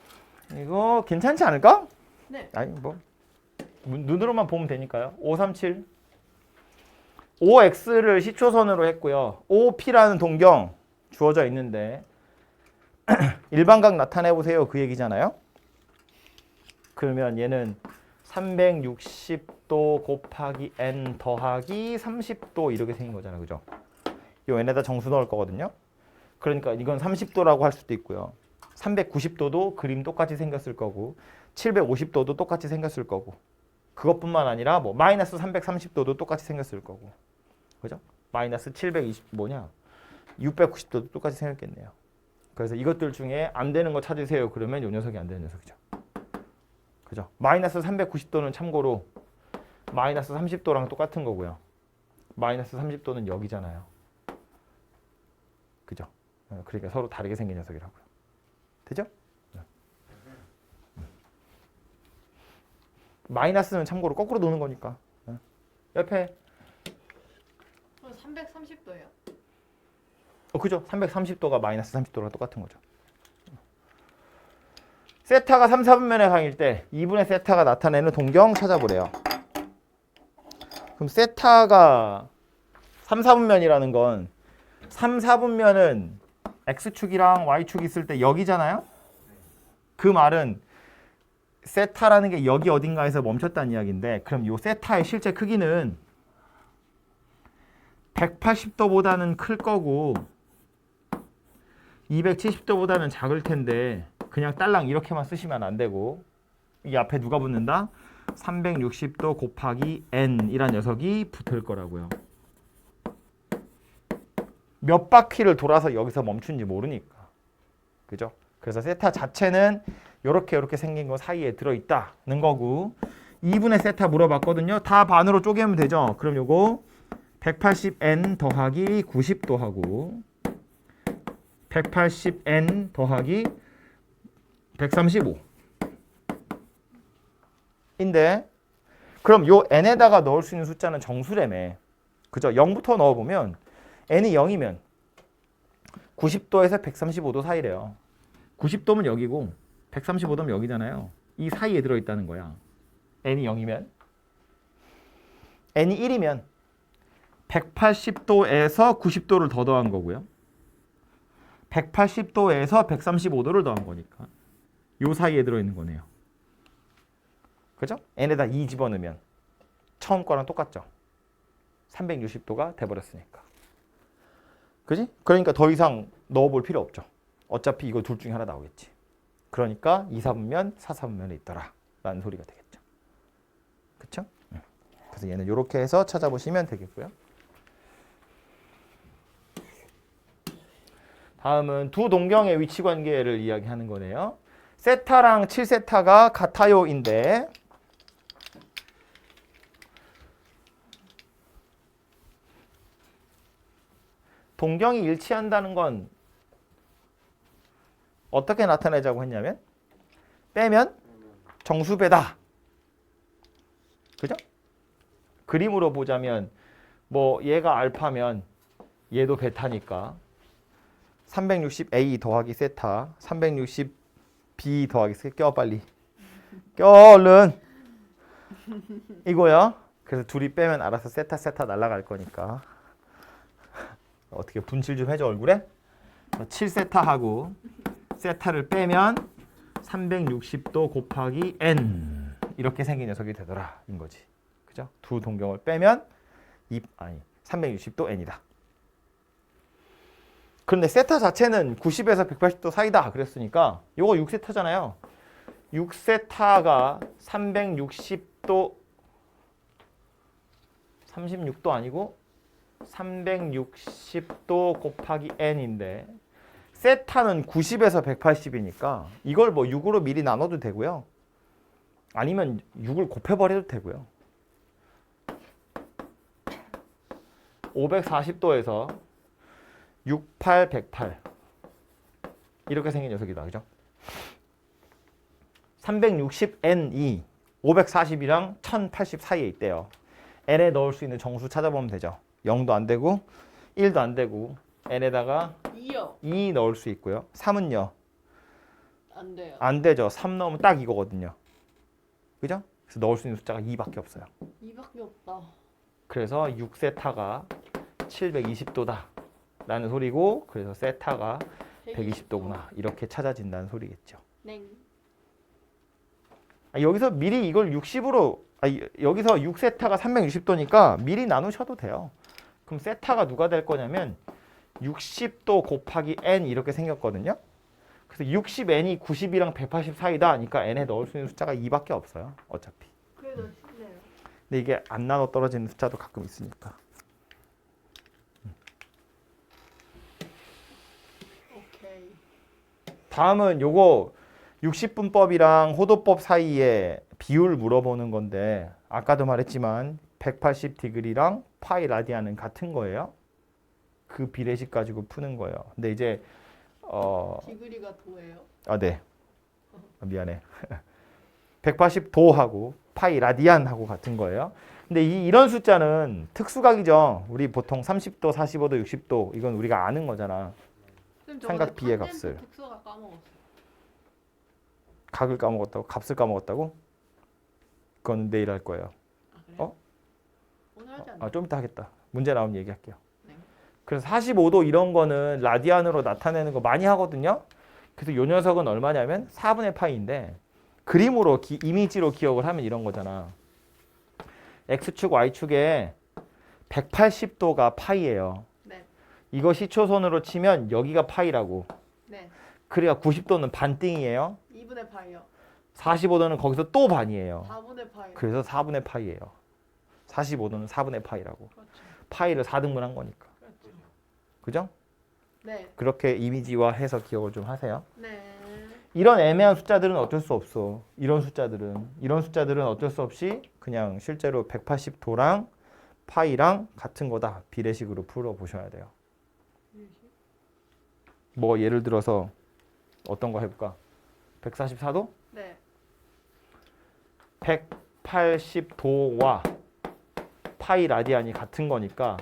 이거 괜찮지 않을까? 네. 아니 뭐 눈으로만 보면 되니까요. 537 5x를 시초선으로 했고요. 5p라는 동경 주어져 있는데 일반각 나타내 보세요. 그 얘기잖아요. 그러면 얘는 360도 곱하기 n 더하기 30도 이렇게 생긴 거잖아. 그죠? 요 n에다 정수 넣을 거거든요. 그러니까 이건 30도라고 할 수도 있고요. 390도도 그림 똑같이 생겼을 거고 750도도 똑같이 생겼을 거고 그것뿐만 아니라 뭐 마이너스 330도도 똑같이 생겼을 거고 그죠? 마이너스 690도도 똑같이 생겼겠네요. 그래서 이것들 중에 안 되는 거 찾으세요. 그러면 요 녀석이 안 되는 녀석이죠. 그죠? 마이너스 390도는 참고로 마이너스 30도랑 똑같은 거고요. 마이너스 30도는 여기잖아요. 그죠? 그러니까 서로 다르게 생긴 녀석이라고요. 되죠? 마이너스는 참고로 거꾸로 노는 거니까. 옆에 330도예요. 그죠? 330도가 마이너스 30도랑 똑같은 거죠. 세타가 3, 4분면의 항일 때 2분의 세타가 나타내는 동경 찾아보래요. 그럼 세타가 3, 4분면이라는 건 3, 4분면은 x축이랑 y축이 있을 때 여기잖아요? 그 말은 세타라는 게 여기 어딘가에서 멈췄다는 이야기인데 그럼 요 세타의 실제 크기는 180도보다는 클 거고 270도보다는 작을 텐데 그냥 딸랑 이렇게만 쓰시면 안 되고 이 앞에 누가 붙는다? 360도 곱하기 n이란 녀석이 붙을 거라고요. 몇 바퀴를 돌아서 여기서 멈춘지 모르니까. 그죠? 그래서 세타 자체는 요렇게 생긴 거 사이에 들어있다는 거고 2분의 세타 물어봤거든요. 다 반으로 쪼개면 되죠. 그럼 요거 180n 더하기 90도 하고 180n 더하기 135 인데 그럼 요 n에다가 넣을 수 있는 숫자는 정수래매. 그죠? 0부터 넣어보면 n이 0이면 90도에서 135도 사이래요. 90도면 여기고 135도면 여기잖아요. 이 사이에 들어있다는 거야. n이 0이면 n이 1이면 180도에서 90도를 더 더한 거고요. 180도에서 135도를 더한 거니까 요 사이에 들어있는 거네요. 그죠? n에다 2 집어넣으면 처음 거랑 똑같죠. 360도가 돼버렸으니까. 그지? 그러니까 더 이상 넣어볼 필요 없죠. 어차피 이거 둘 중에 하나 나오겠지. 그러니까 2, 4분면, 4, 4분면에 있더라 라는 소리가 되겠죠. 그쵸? 그래서 얘는 이렇게 해서 찾아보시면 되겠고요. 다음은 두 동경의 위치 관계를 이야기하는 거네요. 세타랑 7세타가 같아요인데 동경이 일치한다는 건 어떻게 나타내자고 했냐면 빼면 정수배다. 그죠? 그림으로 보자면 뭐 얘가 알파면 얘도 베타니까 360a 더하기 세타 360b 더하기 세타 껴 빨리 껴 얼른 이거야. 그래서 둘이 빼면 알아서 세타 날아갈 거니까 어떻게 분칠 좀 해줘 얼굴에. 7세타하고 세타를 빼면 360도 곱하기 n 이렇게 생긴 녀석이 되더라 인 거지. 그죠? 두 동경을 빼면 360도 n이다. 그런데 세타 자체는 90에서 180도 사이다 그랬으니까 요거 6세타잖아요. 6세타가 360도 36도 아니고 360도 곱하기 n인데 세타는 90에서 180이니까 이걸 뭐 6으로 미리 나눠도 되고요. 아니면 6을 곱해버려도 되고요. 540도에서 68, 108 이렇게 생긴 녀석이다. 그죠? 360n이 540이랑 1080 사이에 있대요. n에 넣을 수 있는 정수 찾아보면 되죠. 0도 안 되고 1도 안 되고 n에다가 2요. 2 넣을 수 있고요. 3은요. 안 돼요. 안 되죠. 3 넣으면 딱 이거거든요. 그죠? 그래서 넣을 수 있는 숫자가 2밖에 없어요. 2밖에 없다. 그래서 6세타가 720도다 라는 소리고 그래서 세타가 120도구나 이렇게 찾아진다는 소리겠죠. 네. 여기서 미리 이걸 60으로 여기서 6세타가 360도니까 미리 나누셔도 돼요. 그럼 세타가 누가 될 거냐면 60도 곱하기 n 이렇게 생겼거든요. 그래서 60n이 90이랑 180 사이다 하니까 n에 넣을 수 있는 숫자가 2밖에 없어요. 어차피. 그래도 쉽네요. 근데 이게 안 나눠 떨어지는 숫자도 가끔 있으니까. 오케이. 다음은 요거 60분법이랑 호도법 사이에 비율 물어보는 건데 아까도 말했지만 180디그리랑 파이 라디안은 같은 거예요. 그 비례식 가지고 푸는 거예요. 근데 이제 디그리가 도예요? 네. 미안해. 180도하고 파이 라디안하고 같은 거예요. 근데 이런 숫자는 특수각이죠. 우리 보통 30도, 45도, 60도 이건 우리가 아는 거잖아. 쌤, 삼각 비의 값을. 특수가 까먹었어요. 각을 까먹었다고? 값을 까먹었다고? 그건 내일 할 거예요. 아, 그래요? 오늘 하지 않나요? 좀 이따 하겠다. 문제 나오면 얘기할게요. 네. 그래서 45도 이런 거는 라디안으로 나타내는 거 많이 하거든요. 그래서 요 녀석은 얼마냐면 4분의 파이인데 그림으로 이미지로 기억을 하면 이런 거잖아. X축, Y축에 180도가 파이예요. 네. 이거 시초선으로 치면 여기가 파이라고. 네. 그래야 90도는 반띵이에요. 2분의 파이요. 45도는 거기서 또 반이에요. 4분의 파이. 그래서 4분의 파이예요. 45도는 4분의 파이라고. 그렇죠. 파이를 4등분한 거니까. 그렇죠. 그죠? 네. 그렇게 이미지화해서 기억을 좀 하세요. 네. 이런 애매한 숫자들은 어쩔 수 없어. 이런 숫자들은 어쩔 수 없이 그냥 실제로 180도랑 파이랑 같은 거다. 비례식으로 풀어보셔야 돼요. 뭐 예를 들어서 어떤 거 해볼까? 144도? 네. 180도와 파이 라디안이 같은 거니까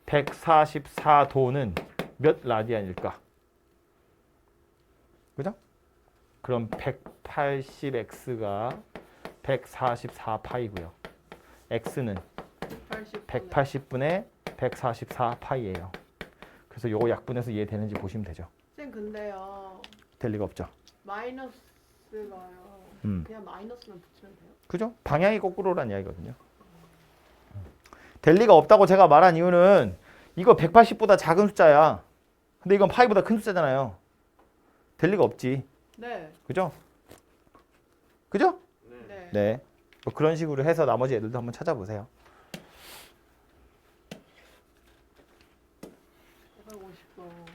144도는 몇 라디안일까? 그죠? 그럼 180x가 144파이고요. x는 180분의 144파이예요. 그래서 요거 약분해서 이해되는지 보시면 되죠. 쌤 근데요. 될 리가 없죠. 마이너스가요. 그냥 마이너스만 붙이면 돼요? 그죠? 방향이 거꾸로란 이야기거든요. 될 리가 없다고 제가 말한 이유는 이거 180보다 작은 숫자야. 근데 이건 파이보다 큰 숫자잖아요. 될 리가 없지. 네. 그죠? 그죠? 네. 네. 뭐 그런 식으로 해서 나머지 애들도 한번 찾아보세요.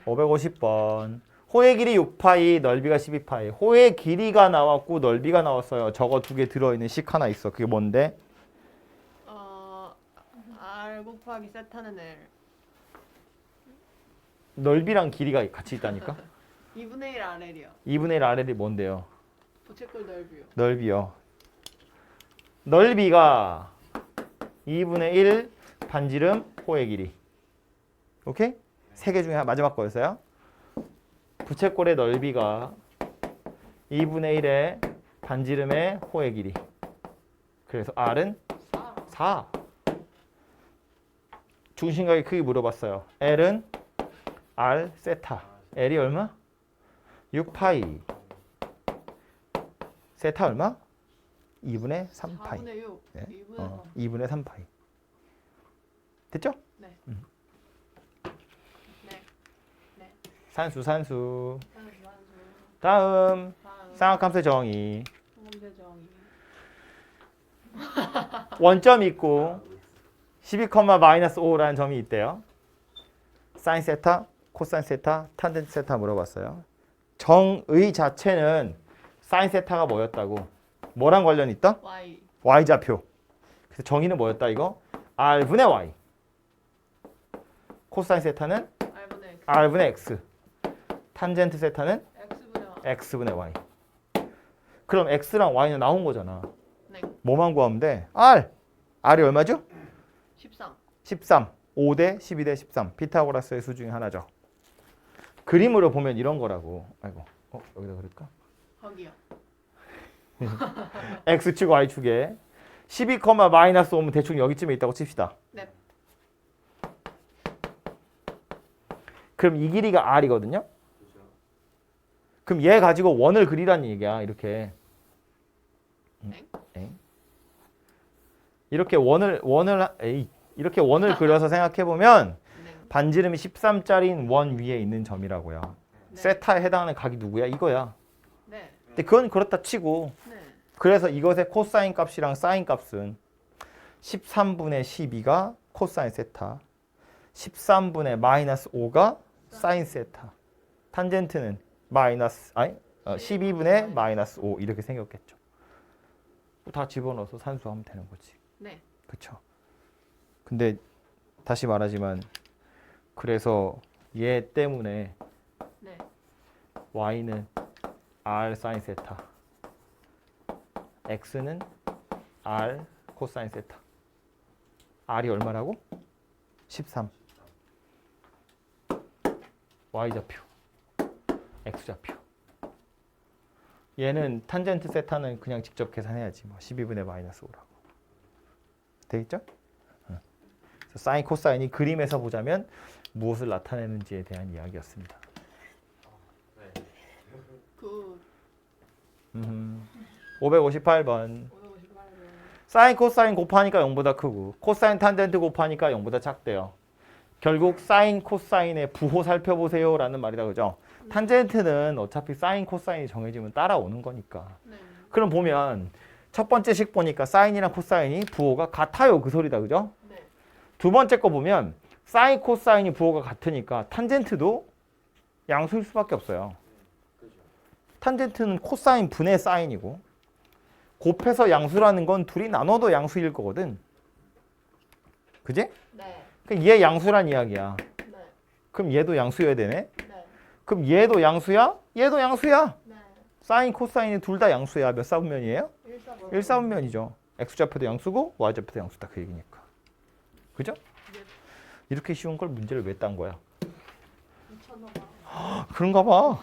550번. 호의 길이 6파이, 넓이가 12파이. 호의 길이가 나왔고 넓이가 나왔어요. 저거 두 개 들어있는 식 하나 있어. 그게 뭔데? R 곱하기 세타는 L. 넓이랑 길이가 같이 있다니까? 2분의 1 RL이요. 2분의 1 RL이 뭔데요? 부채꼴 넓이요. 넓이요. 넓이가 2분의 1 반지름 호의 길이. 오케이? 세 개 중에 마지막 거였어요. 부채꼴의 넓이가 2분의 1의 반지름의 호의 길이. 그래서 R은 4. 중심각의 크기 물어봤어요. L은 R 세타. L이 얼마? 6파이. 세타 얼마? 2분의 3파이. 4분의 6. 네. 2분의 3. 2분의 3파이. 됐죠? 네. 네. 네. 산수. 산수. 다음 다음. 쌍각함수의 정의. 정의. 원점 있고 12,-5라는 점이 있대요. 사인 세타, 코사인 세타, 탄젠트 세타 물어봤어요. 정의 자체는 사인 세타가 뭐였다고? 뭐랑 관련이 있다? Y. y좌표. 그래서 정의는 뭐였다 이거? r분의 y. 코사인 세타는 R분의 X. r분의 x. 탄젠트 세타는 X분의 Y. x분의 y. 그럼 x랑 y는 나온 거잖아. 네. 뭐만 구하면 돼? r이 얼마죠? 13. 13. 5대 12대 13 피타고라스의 수 중에 하나죠. 그림으로 보면 이런 거라고. 아이고 여기다 그럴까? 거기요. x축 y축에 12, 마이너스 5면 대충 여기쯤에 있다고 칩시다. 네. 그럼 이 길이가 r이거든요. 그죠? 그럼 얘 가지고 원을 그리라는 얘기야. 이렇게. 엥? 이렇게 이렇게 원을 그려서 생각해 보면 네. 반지름이 13짜리인 원 위에 있는 점이라고요. 네. 세타에 해당하는 각이 누구야? 이거야. 네. 근데 그건 그렇다 치고 네. 그래서 이것의 코사인 값이랑 사인 값은 13분의 12가 코사인 세타, 13분의 마이너스 5가 사인 세타. 탄젠트는 12분의 마이너스 5 이렇게 생겼겠죠. 다 집어넣어서 산수하면 되는 거지. 네. 그렇죠. 근데 다시 말하지만 그래서 얘 때문에 네. y는 r 사인 세타, x는 r 코사인 세타. r이 얼마라고? 13. y좌표, x좌표. 얘는 탄젠트 세타는 그냥 직접 계산해야지. 뭐 12분의 마이너스 5라고. 되겠죠? 그래서 사인 코사인이 그림에서 보자면 무엇을 나타내는지에 대한 이야기였습니다. 네. 그 558번. 558번. 사인 코사인 곱하니까 0보다 크고 코사인 탄젠트 곱하니까 0보다 작대요. 결국 사인 코사인의 부호 살펴보세요 라는 말이다. 그죠? 탄젠트는 어차피 사인 코사인이 정해지면 따라오는 거니까. 네. 그럼 보면 첫 번째 식 보니까 사인이랑 코사인이 부호가 같아요. 그 소리다. 그죠? 네. 두 번째 거 보면 사인 코사인이 부호가 같으니까 탄젠트도 양수일 수밖에 없어요. 그죠? 탄젠트는 탄젠트는 코사인 분의 사인이고 곱해서 양수라는 건 둘이 나눠도 양수일 거거든. 그지? 네. 그럼 얘 양수란 이야기야. 네. 그럼 얘도 양수여야 되네. 네. 그럼 얘도 양수야? 얘도 양수야. 네. 사인 코사인이 둘 다 양수야. 몇 사분면이에요? 1사번. 1사분면이죠. x좌표도 양수고 y좌표도 양수다. 그 얘기니까. 그죠? 네. 이렇게 쉬운 걸 문제를 왜 딴 거야? 미쳤나 봐. 그런가 봐.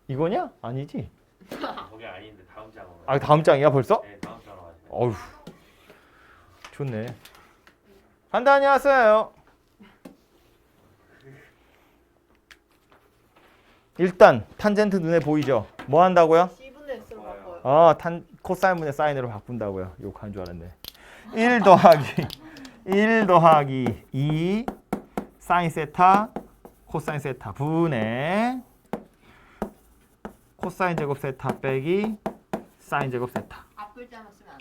이거냐? 아니지. 저게 아닌데 다음 장으로. 아, 다음 장이야 벌써? 네, 다음 장으로 하세요. 어휴. 좋네. 간단히 하세요. 일단 탄젠트 눈에 보이죠? 뭐 한다고요? C분의 S로 바꿔요. 코사인분의 사인으로 바꾼다고요. 욕하는 줄 알았네. 1 더하기 1 더하기 2 사인 세타 코사인 세타 분의 코사인 제곱 세타 빼기 사인 제곱 세타. 앞글자만 쓰면 안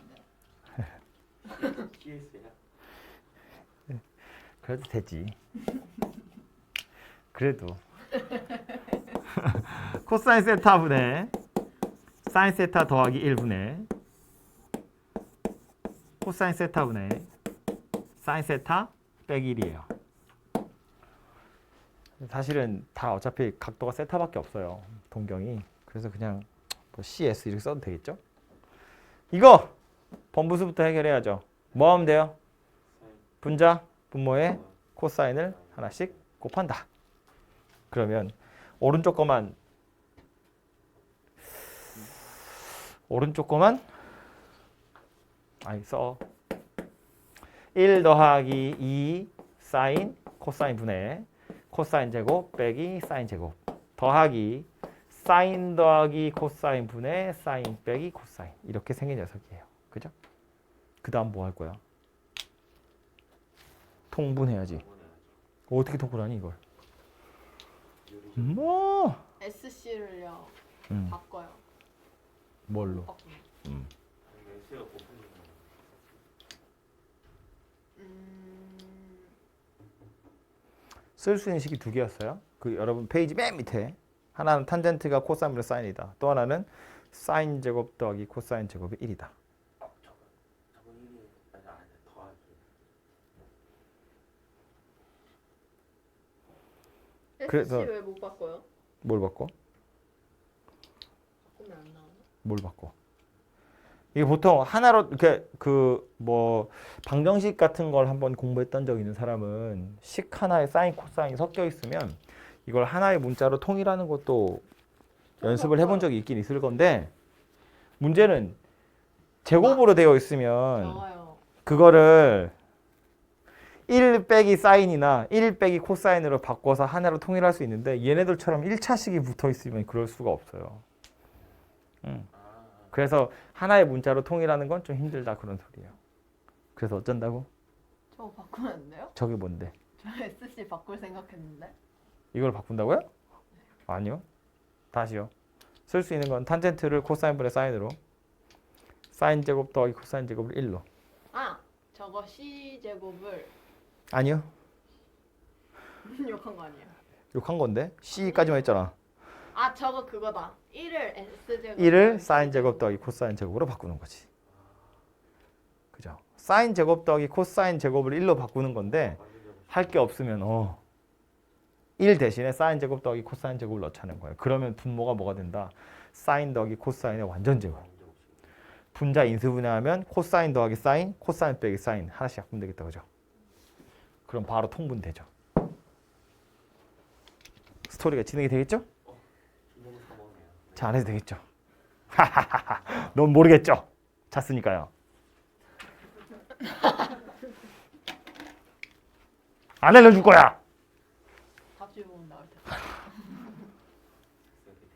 돼요. GS야. 그래도 되지. 그래도 코사인 세타 분의 사인 세타 더하기 1분의 코사인 세타 분의 사인 세타 빼기 1이에요. 사실은 다 어차피 각도가 세타밖에 없어요. 동경이. 그래서 그냥 뭐 CS 이렇게 써도 되겠죠? 이거 번부수부터 해결해야죠. 뭐 하면 돼요? 분자, 분모에 코사인을 하나씩 곱한다. 그러면 오른쪽 거만 써. 1 더하기 2 사인 코사인 분의 코사인 제곱 빼기 사인 제곱 더하기 사인 더하기 코사인 분의 사인 빼기 코사인 이렇게 생긴 녀석이에요. 그죠? 그 다음 뭐 할 거야? 통분해야지. 어떻게 통분하니 이걸? 뭐? SC를요. 바꿔요. 뭘로? 바꾸면. S가 곱하는 거. 쓸 수 있는 식이 두 개였어요. 그 여러분 페이지 맨 밑에 하나는 탄젠트가 코사인분의 사인이다. 또 하나는 사인 제곱 더하기 코사인 제곱이 1이다. 저거 이게 아니 더하기. 그래서- SC 왜 못 바꿔요? 뭘 바꿔? 바꾸면 안 나오나? 뭘 바꿔? 이게 보통 하나로 이렇게 그 뭐 방정식 같은 걸 한번 공부했던 적 있는 사람은 식 하나에 사인 코사인이 섞여 있으면 이걸 하나의 문자로 통일하는 것도 연습을 해본 적이 있긴 있을 건데 문제는 제곱으로 되어 있으면 적어요. 그거를 1 빼기 사인이나 1 빼기 코사인으로 바꿔서 하나로 통일할 수 있는데 얘네들처럼 1차식이 붙어 있으면 그럴 수가 없어요. 그래서 하나의 문자로 통일하는 건 좀 힘들다 그런 소리예요. 그래서 어쩐다고? 저거 바꾸면 안 돼요? 저게 뭔데? 저 SC 바꿀 생각했는데. 이걸 바꾼다고요? 아니요. 다시요. 쓸 수 있는 건 탄젠트를 코사인분의 사인으로 사인 제곱 더하기 코사인 제곱을 1로. 아, 저거 C 제곱을 아니요. 욕한 거 아니에요? 욕한 건데 C까지만 했잖아. 아, 저거 그거다. 1을 S 제곱. 1을 사인 제곱 더하기 코사인 제곱으로 바꾸는 거지. 그죠? 사인 제곱 더하기 코사인 제곱을 1로 바꾸는 건데 할 게 없으면 1 대신에 사인 제곱 더하기 코사인 제곱을 넣자는 거예요. 그러면 분모가 뭐가 된다? 사인 더하기 코사인의 완전 제곱. 분자 인수분해하면 코사인 더하기 사인, 코사인 빼기 사인 하나씩 바꾸면 되겠다. 그죠? 그럼 바로 통분되죠. 스토리가 진행이 되겠죠? 자, 안 해도 되겠죠? 하하하하. 넌 모르겠죠? 잤으니까요. 안 알려줄 거야. 답지 보면 나올 때.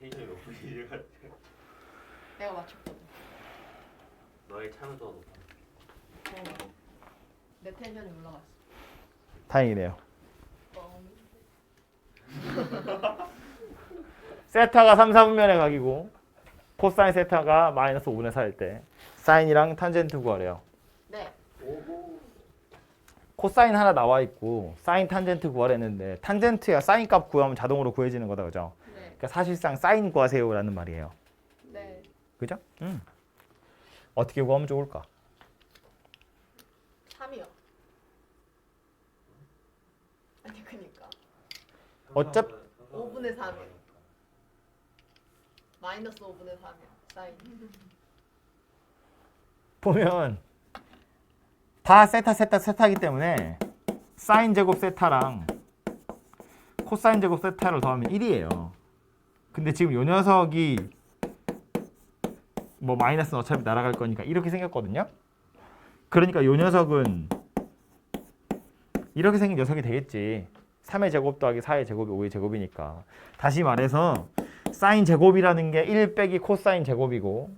텐션이 높으신 것 같아. 내가 맞췄거든. 너의 차는 더 높아. 내 텐션이 올라갔어. 다행이네요. 뻥. 세타가 3, 4분면의 각이고 코사인 세타가 마이너스 5분의 4일 때 사인이랑 탄젠트 구하래요. 네. 코사인 하나 나와 있고 사인 탄젠트 구하랬는데 탄젠트야 사인 값 구하면 자동으로 구해지는 거다. 그죠? 네. 그러니까 사실상 사인 구하세요라는 말이에요. 네. 그죠? 어떻게 구하면 좋을까? 3이요. 아니 그니까. 어차피 5분의 3이요. 마이너스 5분의 3이요. 사인. 보면 다 세타이기 때문에 사인 제곱 세타랑 코사인 제곱 세타를 더하면 1이에요. 근데 지금 요 녀석이 뭐 마이너스는 어차피 날아갈 거니까 이렇게 생겼거든요. 그러니까 요 녀석은 이렇게 생긴 녀석이 되겠지. 3의 제곱 더하기 4의 제곱이 5의 제곱이니까. 다시 말해서 사인 제곱이라는 게 1 빼기 코사인 제곱이고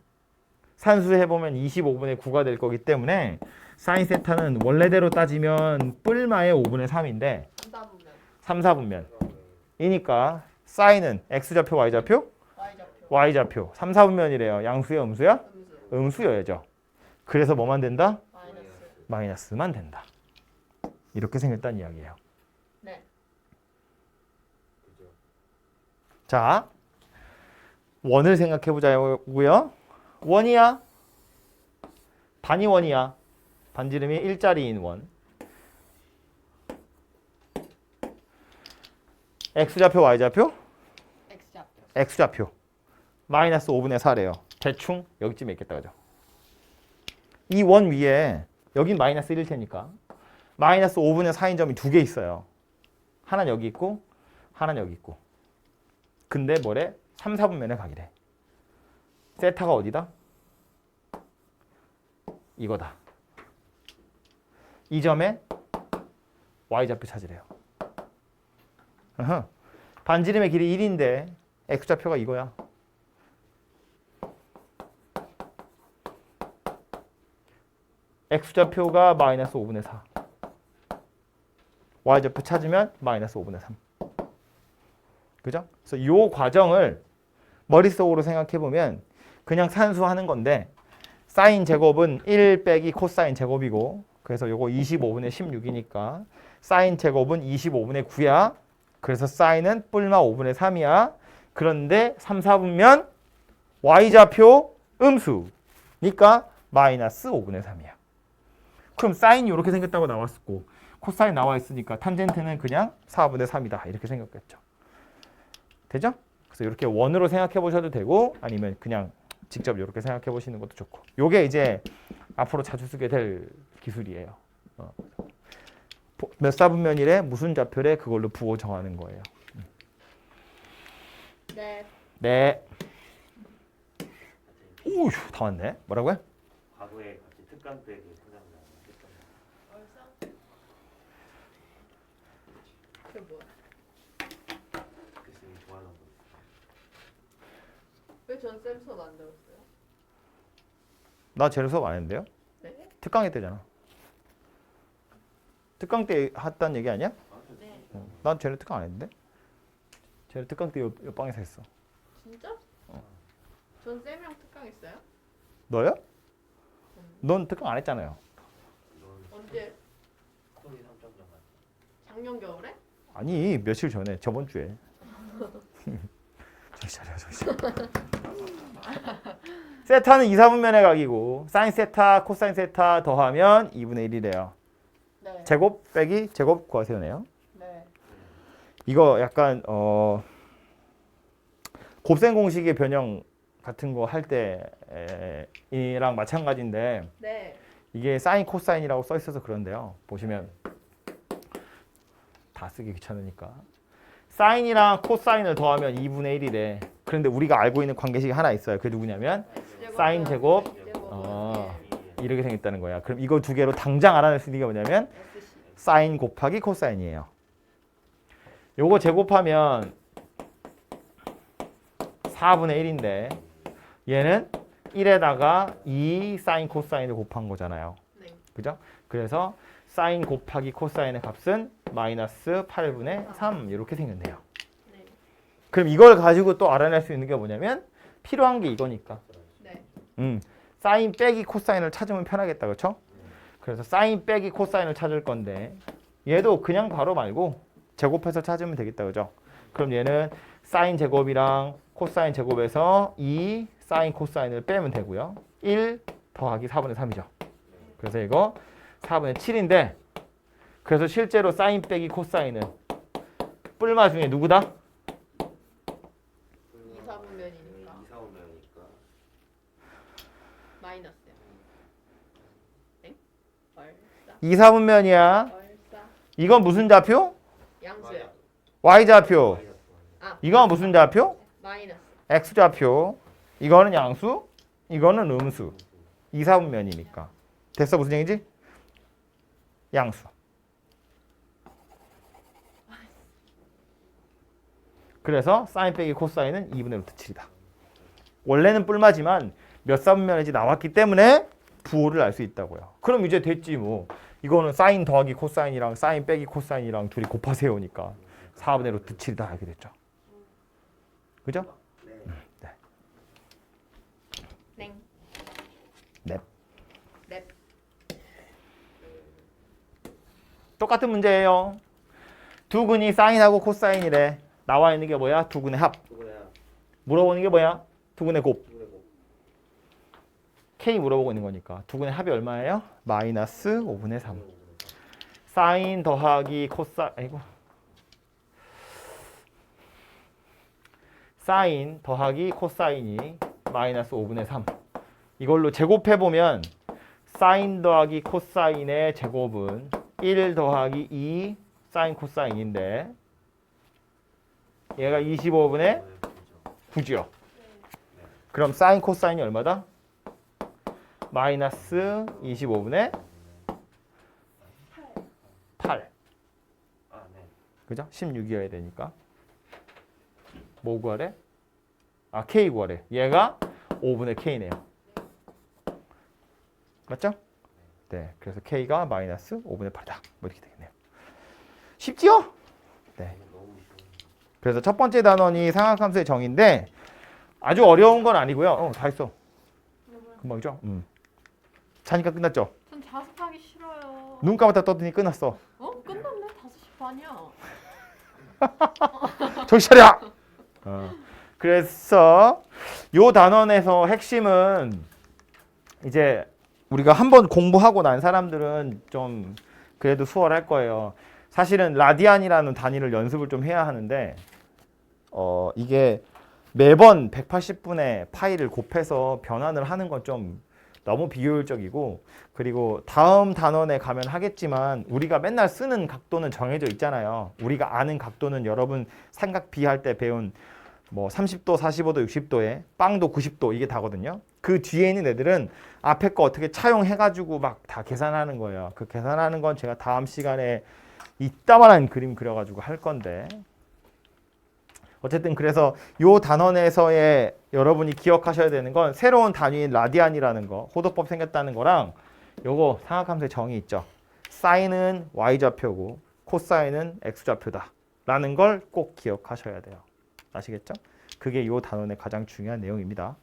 산수해보면 25분의 9가 될 거기 때문에 사인 세타는 원래대로 따지면 뿔마의 5분의 3인데 3, 4분면. 3, 4분면 이니까 사인은 X좌표, Y좌표? Y좌표. Y좌표. 3, 4분면이래요. 양수야, 음수야? 음수. 음수여야죠. 그래서 뭐만 된다? 마이너스. 마이너스만 된다. 이렇게 생겼다는 이야기예요. 네. 자, 원을 생각해 보자고요. 원이야. 반이 원이야. 반지름이 1짜리인 원. X좌표, Y좌표? X좌표. X좌표. 마이너스 5분의 4래요. 대충 여기쯤에 있겠다. 그죠? 이 원 위에 여긴 마이너스 1일 테니까 마이너스 5분의 4인 점이 두 개 있어요. 하나는 여기 있고 하나는 여기 있고. 근데 뭐래? 3, 4분면의 각이래. 세타가 어디다? 이거다. 이 점에 Y좌표 찾으래요. 어허. 반지름의 길이 1인데 X좌표가 이거야. X좌표가 마이너스 5분의 4. Y좌표 찾으면 마이너스 5분의 3. 그죠? 그래서 이 과정을 머릿속으로 생각해보면 그냥 산수하는 건데 사인 제곱은 1 빼기 코사인 제곱이고 그래서 요거 25분의 16이니까 사인 제곱은 25분의 9야. 그래서 사인은 뿔마 5분의 3이야. 그런데 3, 4분면 Y좌표 음수니까 마이너스 5분의 3이야. 그럼 사인이 이렇게 생겼다고 나왔었고 코사인 나와 있으니까 탄젠트는 그냥 4분의 3이다. 이렇게 생겼겠죠. 되죠? 그래서 이렇게 원으로 생각해 보셔도 되고 아니면 그냥 직접 이렇게 생각해 보시는 것도 좋고. 요게 이제 앞으로 자주 쓰게 될 기술이에요. 몇 사분면이래 무슨 좌표래 그걸로 부호 정하는 거예요. 네. 네. 오휴 다 왔네. 뭐라고요? 과거에 같이 특강 때 그 소장장 했던 얼싸? 그게 뭐야? 교수님이 좋아하는 거. 왜 전 쌤 수업 안 들었어요? 나 재료 수업 안 했는데요? 네? 특강 때잖아. 특강 때 했단 얘기 아니야? 네. 난 재료 특강 안 했는데? 재료 특강 때 옆방에서 했어. 진짜? 전 쌤이랑 특강했어요? 너요? 넌 특강 안 했잖아요. 언제? 소리 3.0 같은. 작년 겨울에? 아니 며칠 전에 저번 주에. 정신 차려 정신 차려. 세타는 2, 4분면의 각이고 사인 세타, 코사인 세타 더하면 2분의 1이래요. 네. 제곱 빼기 제곱 구하세요네요. 네. 이거 약간 곱셈 공식의 변형 같은 거 할 때랑 마찬가지인데 네. 이게 사인 코사인이라고 써 있어서 그런데요. 보시면 다 쓰기 귀찮으니까 사인이랑 코사인을 더하면 2분의 1이래. 그런데 우리가 알고 있는 관계식이 하나 있어요. 그게 누구냐면 사인 제곱 이렇게 생겼다는 거야. 그럼 이거 두 개로 당장 알아낼 수 있는 게 뭐냐면 사인 곱하기 코사인이에요. 요거 제곱하면 4분의 1인데 얘는 1에다가 2 사인 코사인을 곱한 거잖아요. 네. 그죠? 그래서 사인 곱하기 코사인의 값은 마이너스 8분의 3 이렇게 생겼네요. 네. 그럼 이걸 가지고 또 알아낼 수 있는 게 뭐냐면 필요한 게 이거니까. 네. 사인 빼기 코사인을 찾으면 편하겠다. 그렇죠? 그래서 사인 빼기 코사인을 찾을 건데 얘도 그냥 바로 말고 제곱해서 찾으면 되겠다. 그죠? 그럼 얘는 사인 제곱이랑 코사인 제곱에서 2 사인 코사인을 빼면 되고요. 1 더하기 4분의 3이죠. 그래서 이거 4분의 7인데 그래서 실제로 사인 빼기 코사인은 뿔마 중에 누구다? 2, 4분면이니까 2, 4분면이니까. 마이너스요. 네? 얼싸. 2, 4분면이야. 얼싸. 이건 무슨 좌표? 양수요. Y좌표. 아, 이건 무슨 좌표? 마이너스. X좌표. 이거는 양수, 이거는 음수. 2, 4분면이니까. 됐어? 무슨 얘기지? 양수. 그래서 사인 빼기 코사인은 2분의 루트 7이다. 원래는 뿔마지만 몇 사분면인지 나왔기 때문에 부호를 알 수 있다고요. 그럼 이제 됐지 뭐. 이거는 사인 더하기 코사인이랑 사인 빼기 코사인이랑 둘이 곱하세요니까 4분의 루트 7이다 알게 됐죠. 그죠? 네. 땡. 넵. 랩. 똑같은 문제예요. 두 근이 사인하고 코사인이래. 나와 있는 게 뭐야? 두 근의 합. 누구야? 물어보는 게 뭐야? 두 근의 곱. 누구고? K 물어보고 있는 거니까. 두 근의 합이 얼마예요? 마이너스 5분의 3. 사인 더하기 코사 아이고. 사인 더하기 코사인이 마이너스 5분의 3. 이걸로 제곱해 보면 사인 더하기 코사인의 제곱은 1 더하기 2 사인 코사인인데 얘가 25분의 9죠. 그럼 사인 코사인이 얼마다? 마이너스 25분의 8. 아, 네. 그죠? 16이어야 되니까. 뭐 구하래? 아, K 구하래. 얘가 5분의 K네요. 맞죠? 네. 그래서 K가 마이너스 5분의 8이다. 뭐 이렇게 되겠네요. 쉽지요? 네. 너무 쉬워. 그래서 첫 번째 단원이 상하함수의 정의인데 아주 어려운 건 아니고요. 다 했어. 금방이죠? 자니까 끝났죠? 전 자습하기 싫어요. 눈 감았다 떴더니 끝났어. 끝났네. 5시 반이야. 정신 차려! 그래서 요 단원에서 핵심은 이제 우리가 한번 공부하고 난 사람들은 좀 그래도 수월할 거예요. 사실은 라디안이라는 단위를 연습을 좀 해야 하는데 이게 매번 180분의 파이를 곱해서 변환을 하는 건 좀 너무 비효율적이고, 그리고 다음 단원에 가면 하겠지만 우리가 맨날 쓰는 각도는 정해져 있잖아요. 우리가 아는 각도는 여러분 삼각 비할 때 배운 뭐 30도, 45도, 60도에 빵도 90도 이게 다거든요. 그 뒤에 있는 애들은 앞에 거 어떻게 차용해가지고 막 다 계산하는 거예요. 그 계산하는 건 제가 다음 시간에 이따만한 그림 그려가지고 할 건데, 어쨌든 그래서 요 단원에서의 여러분이 기억하셔야 되는 건 새로운 단위인 라디안이라는 거, 호도법 생겼다는 거랑 요거 삼각함수의 정의 있죠. 사인은 y좌표고 코사인은 x좌표다 라는 걸 꼭 기억하셔야 돼요. 아시겠죠? 그게 요 단원의 가장 중요한 내용입니다.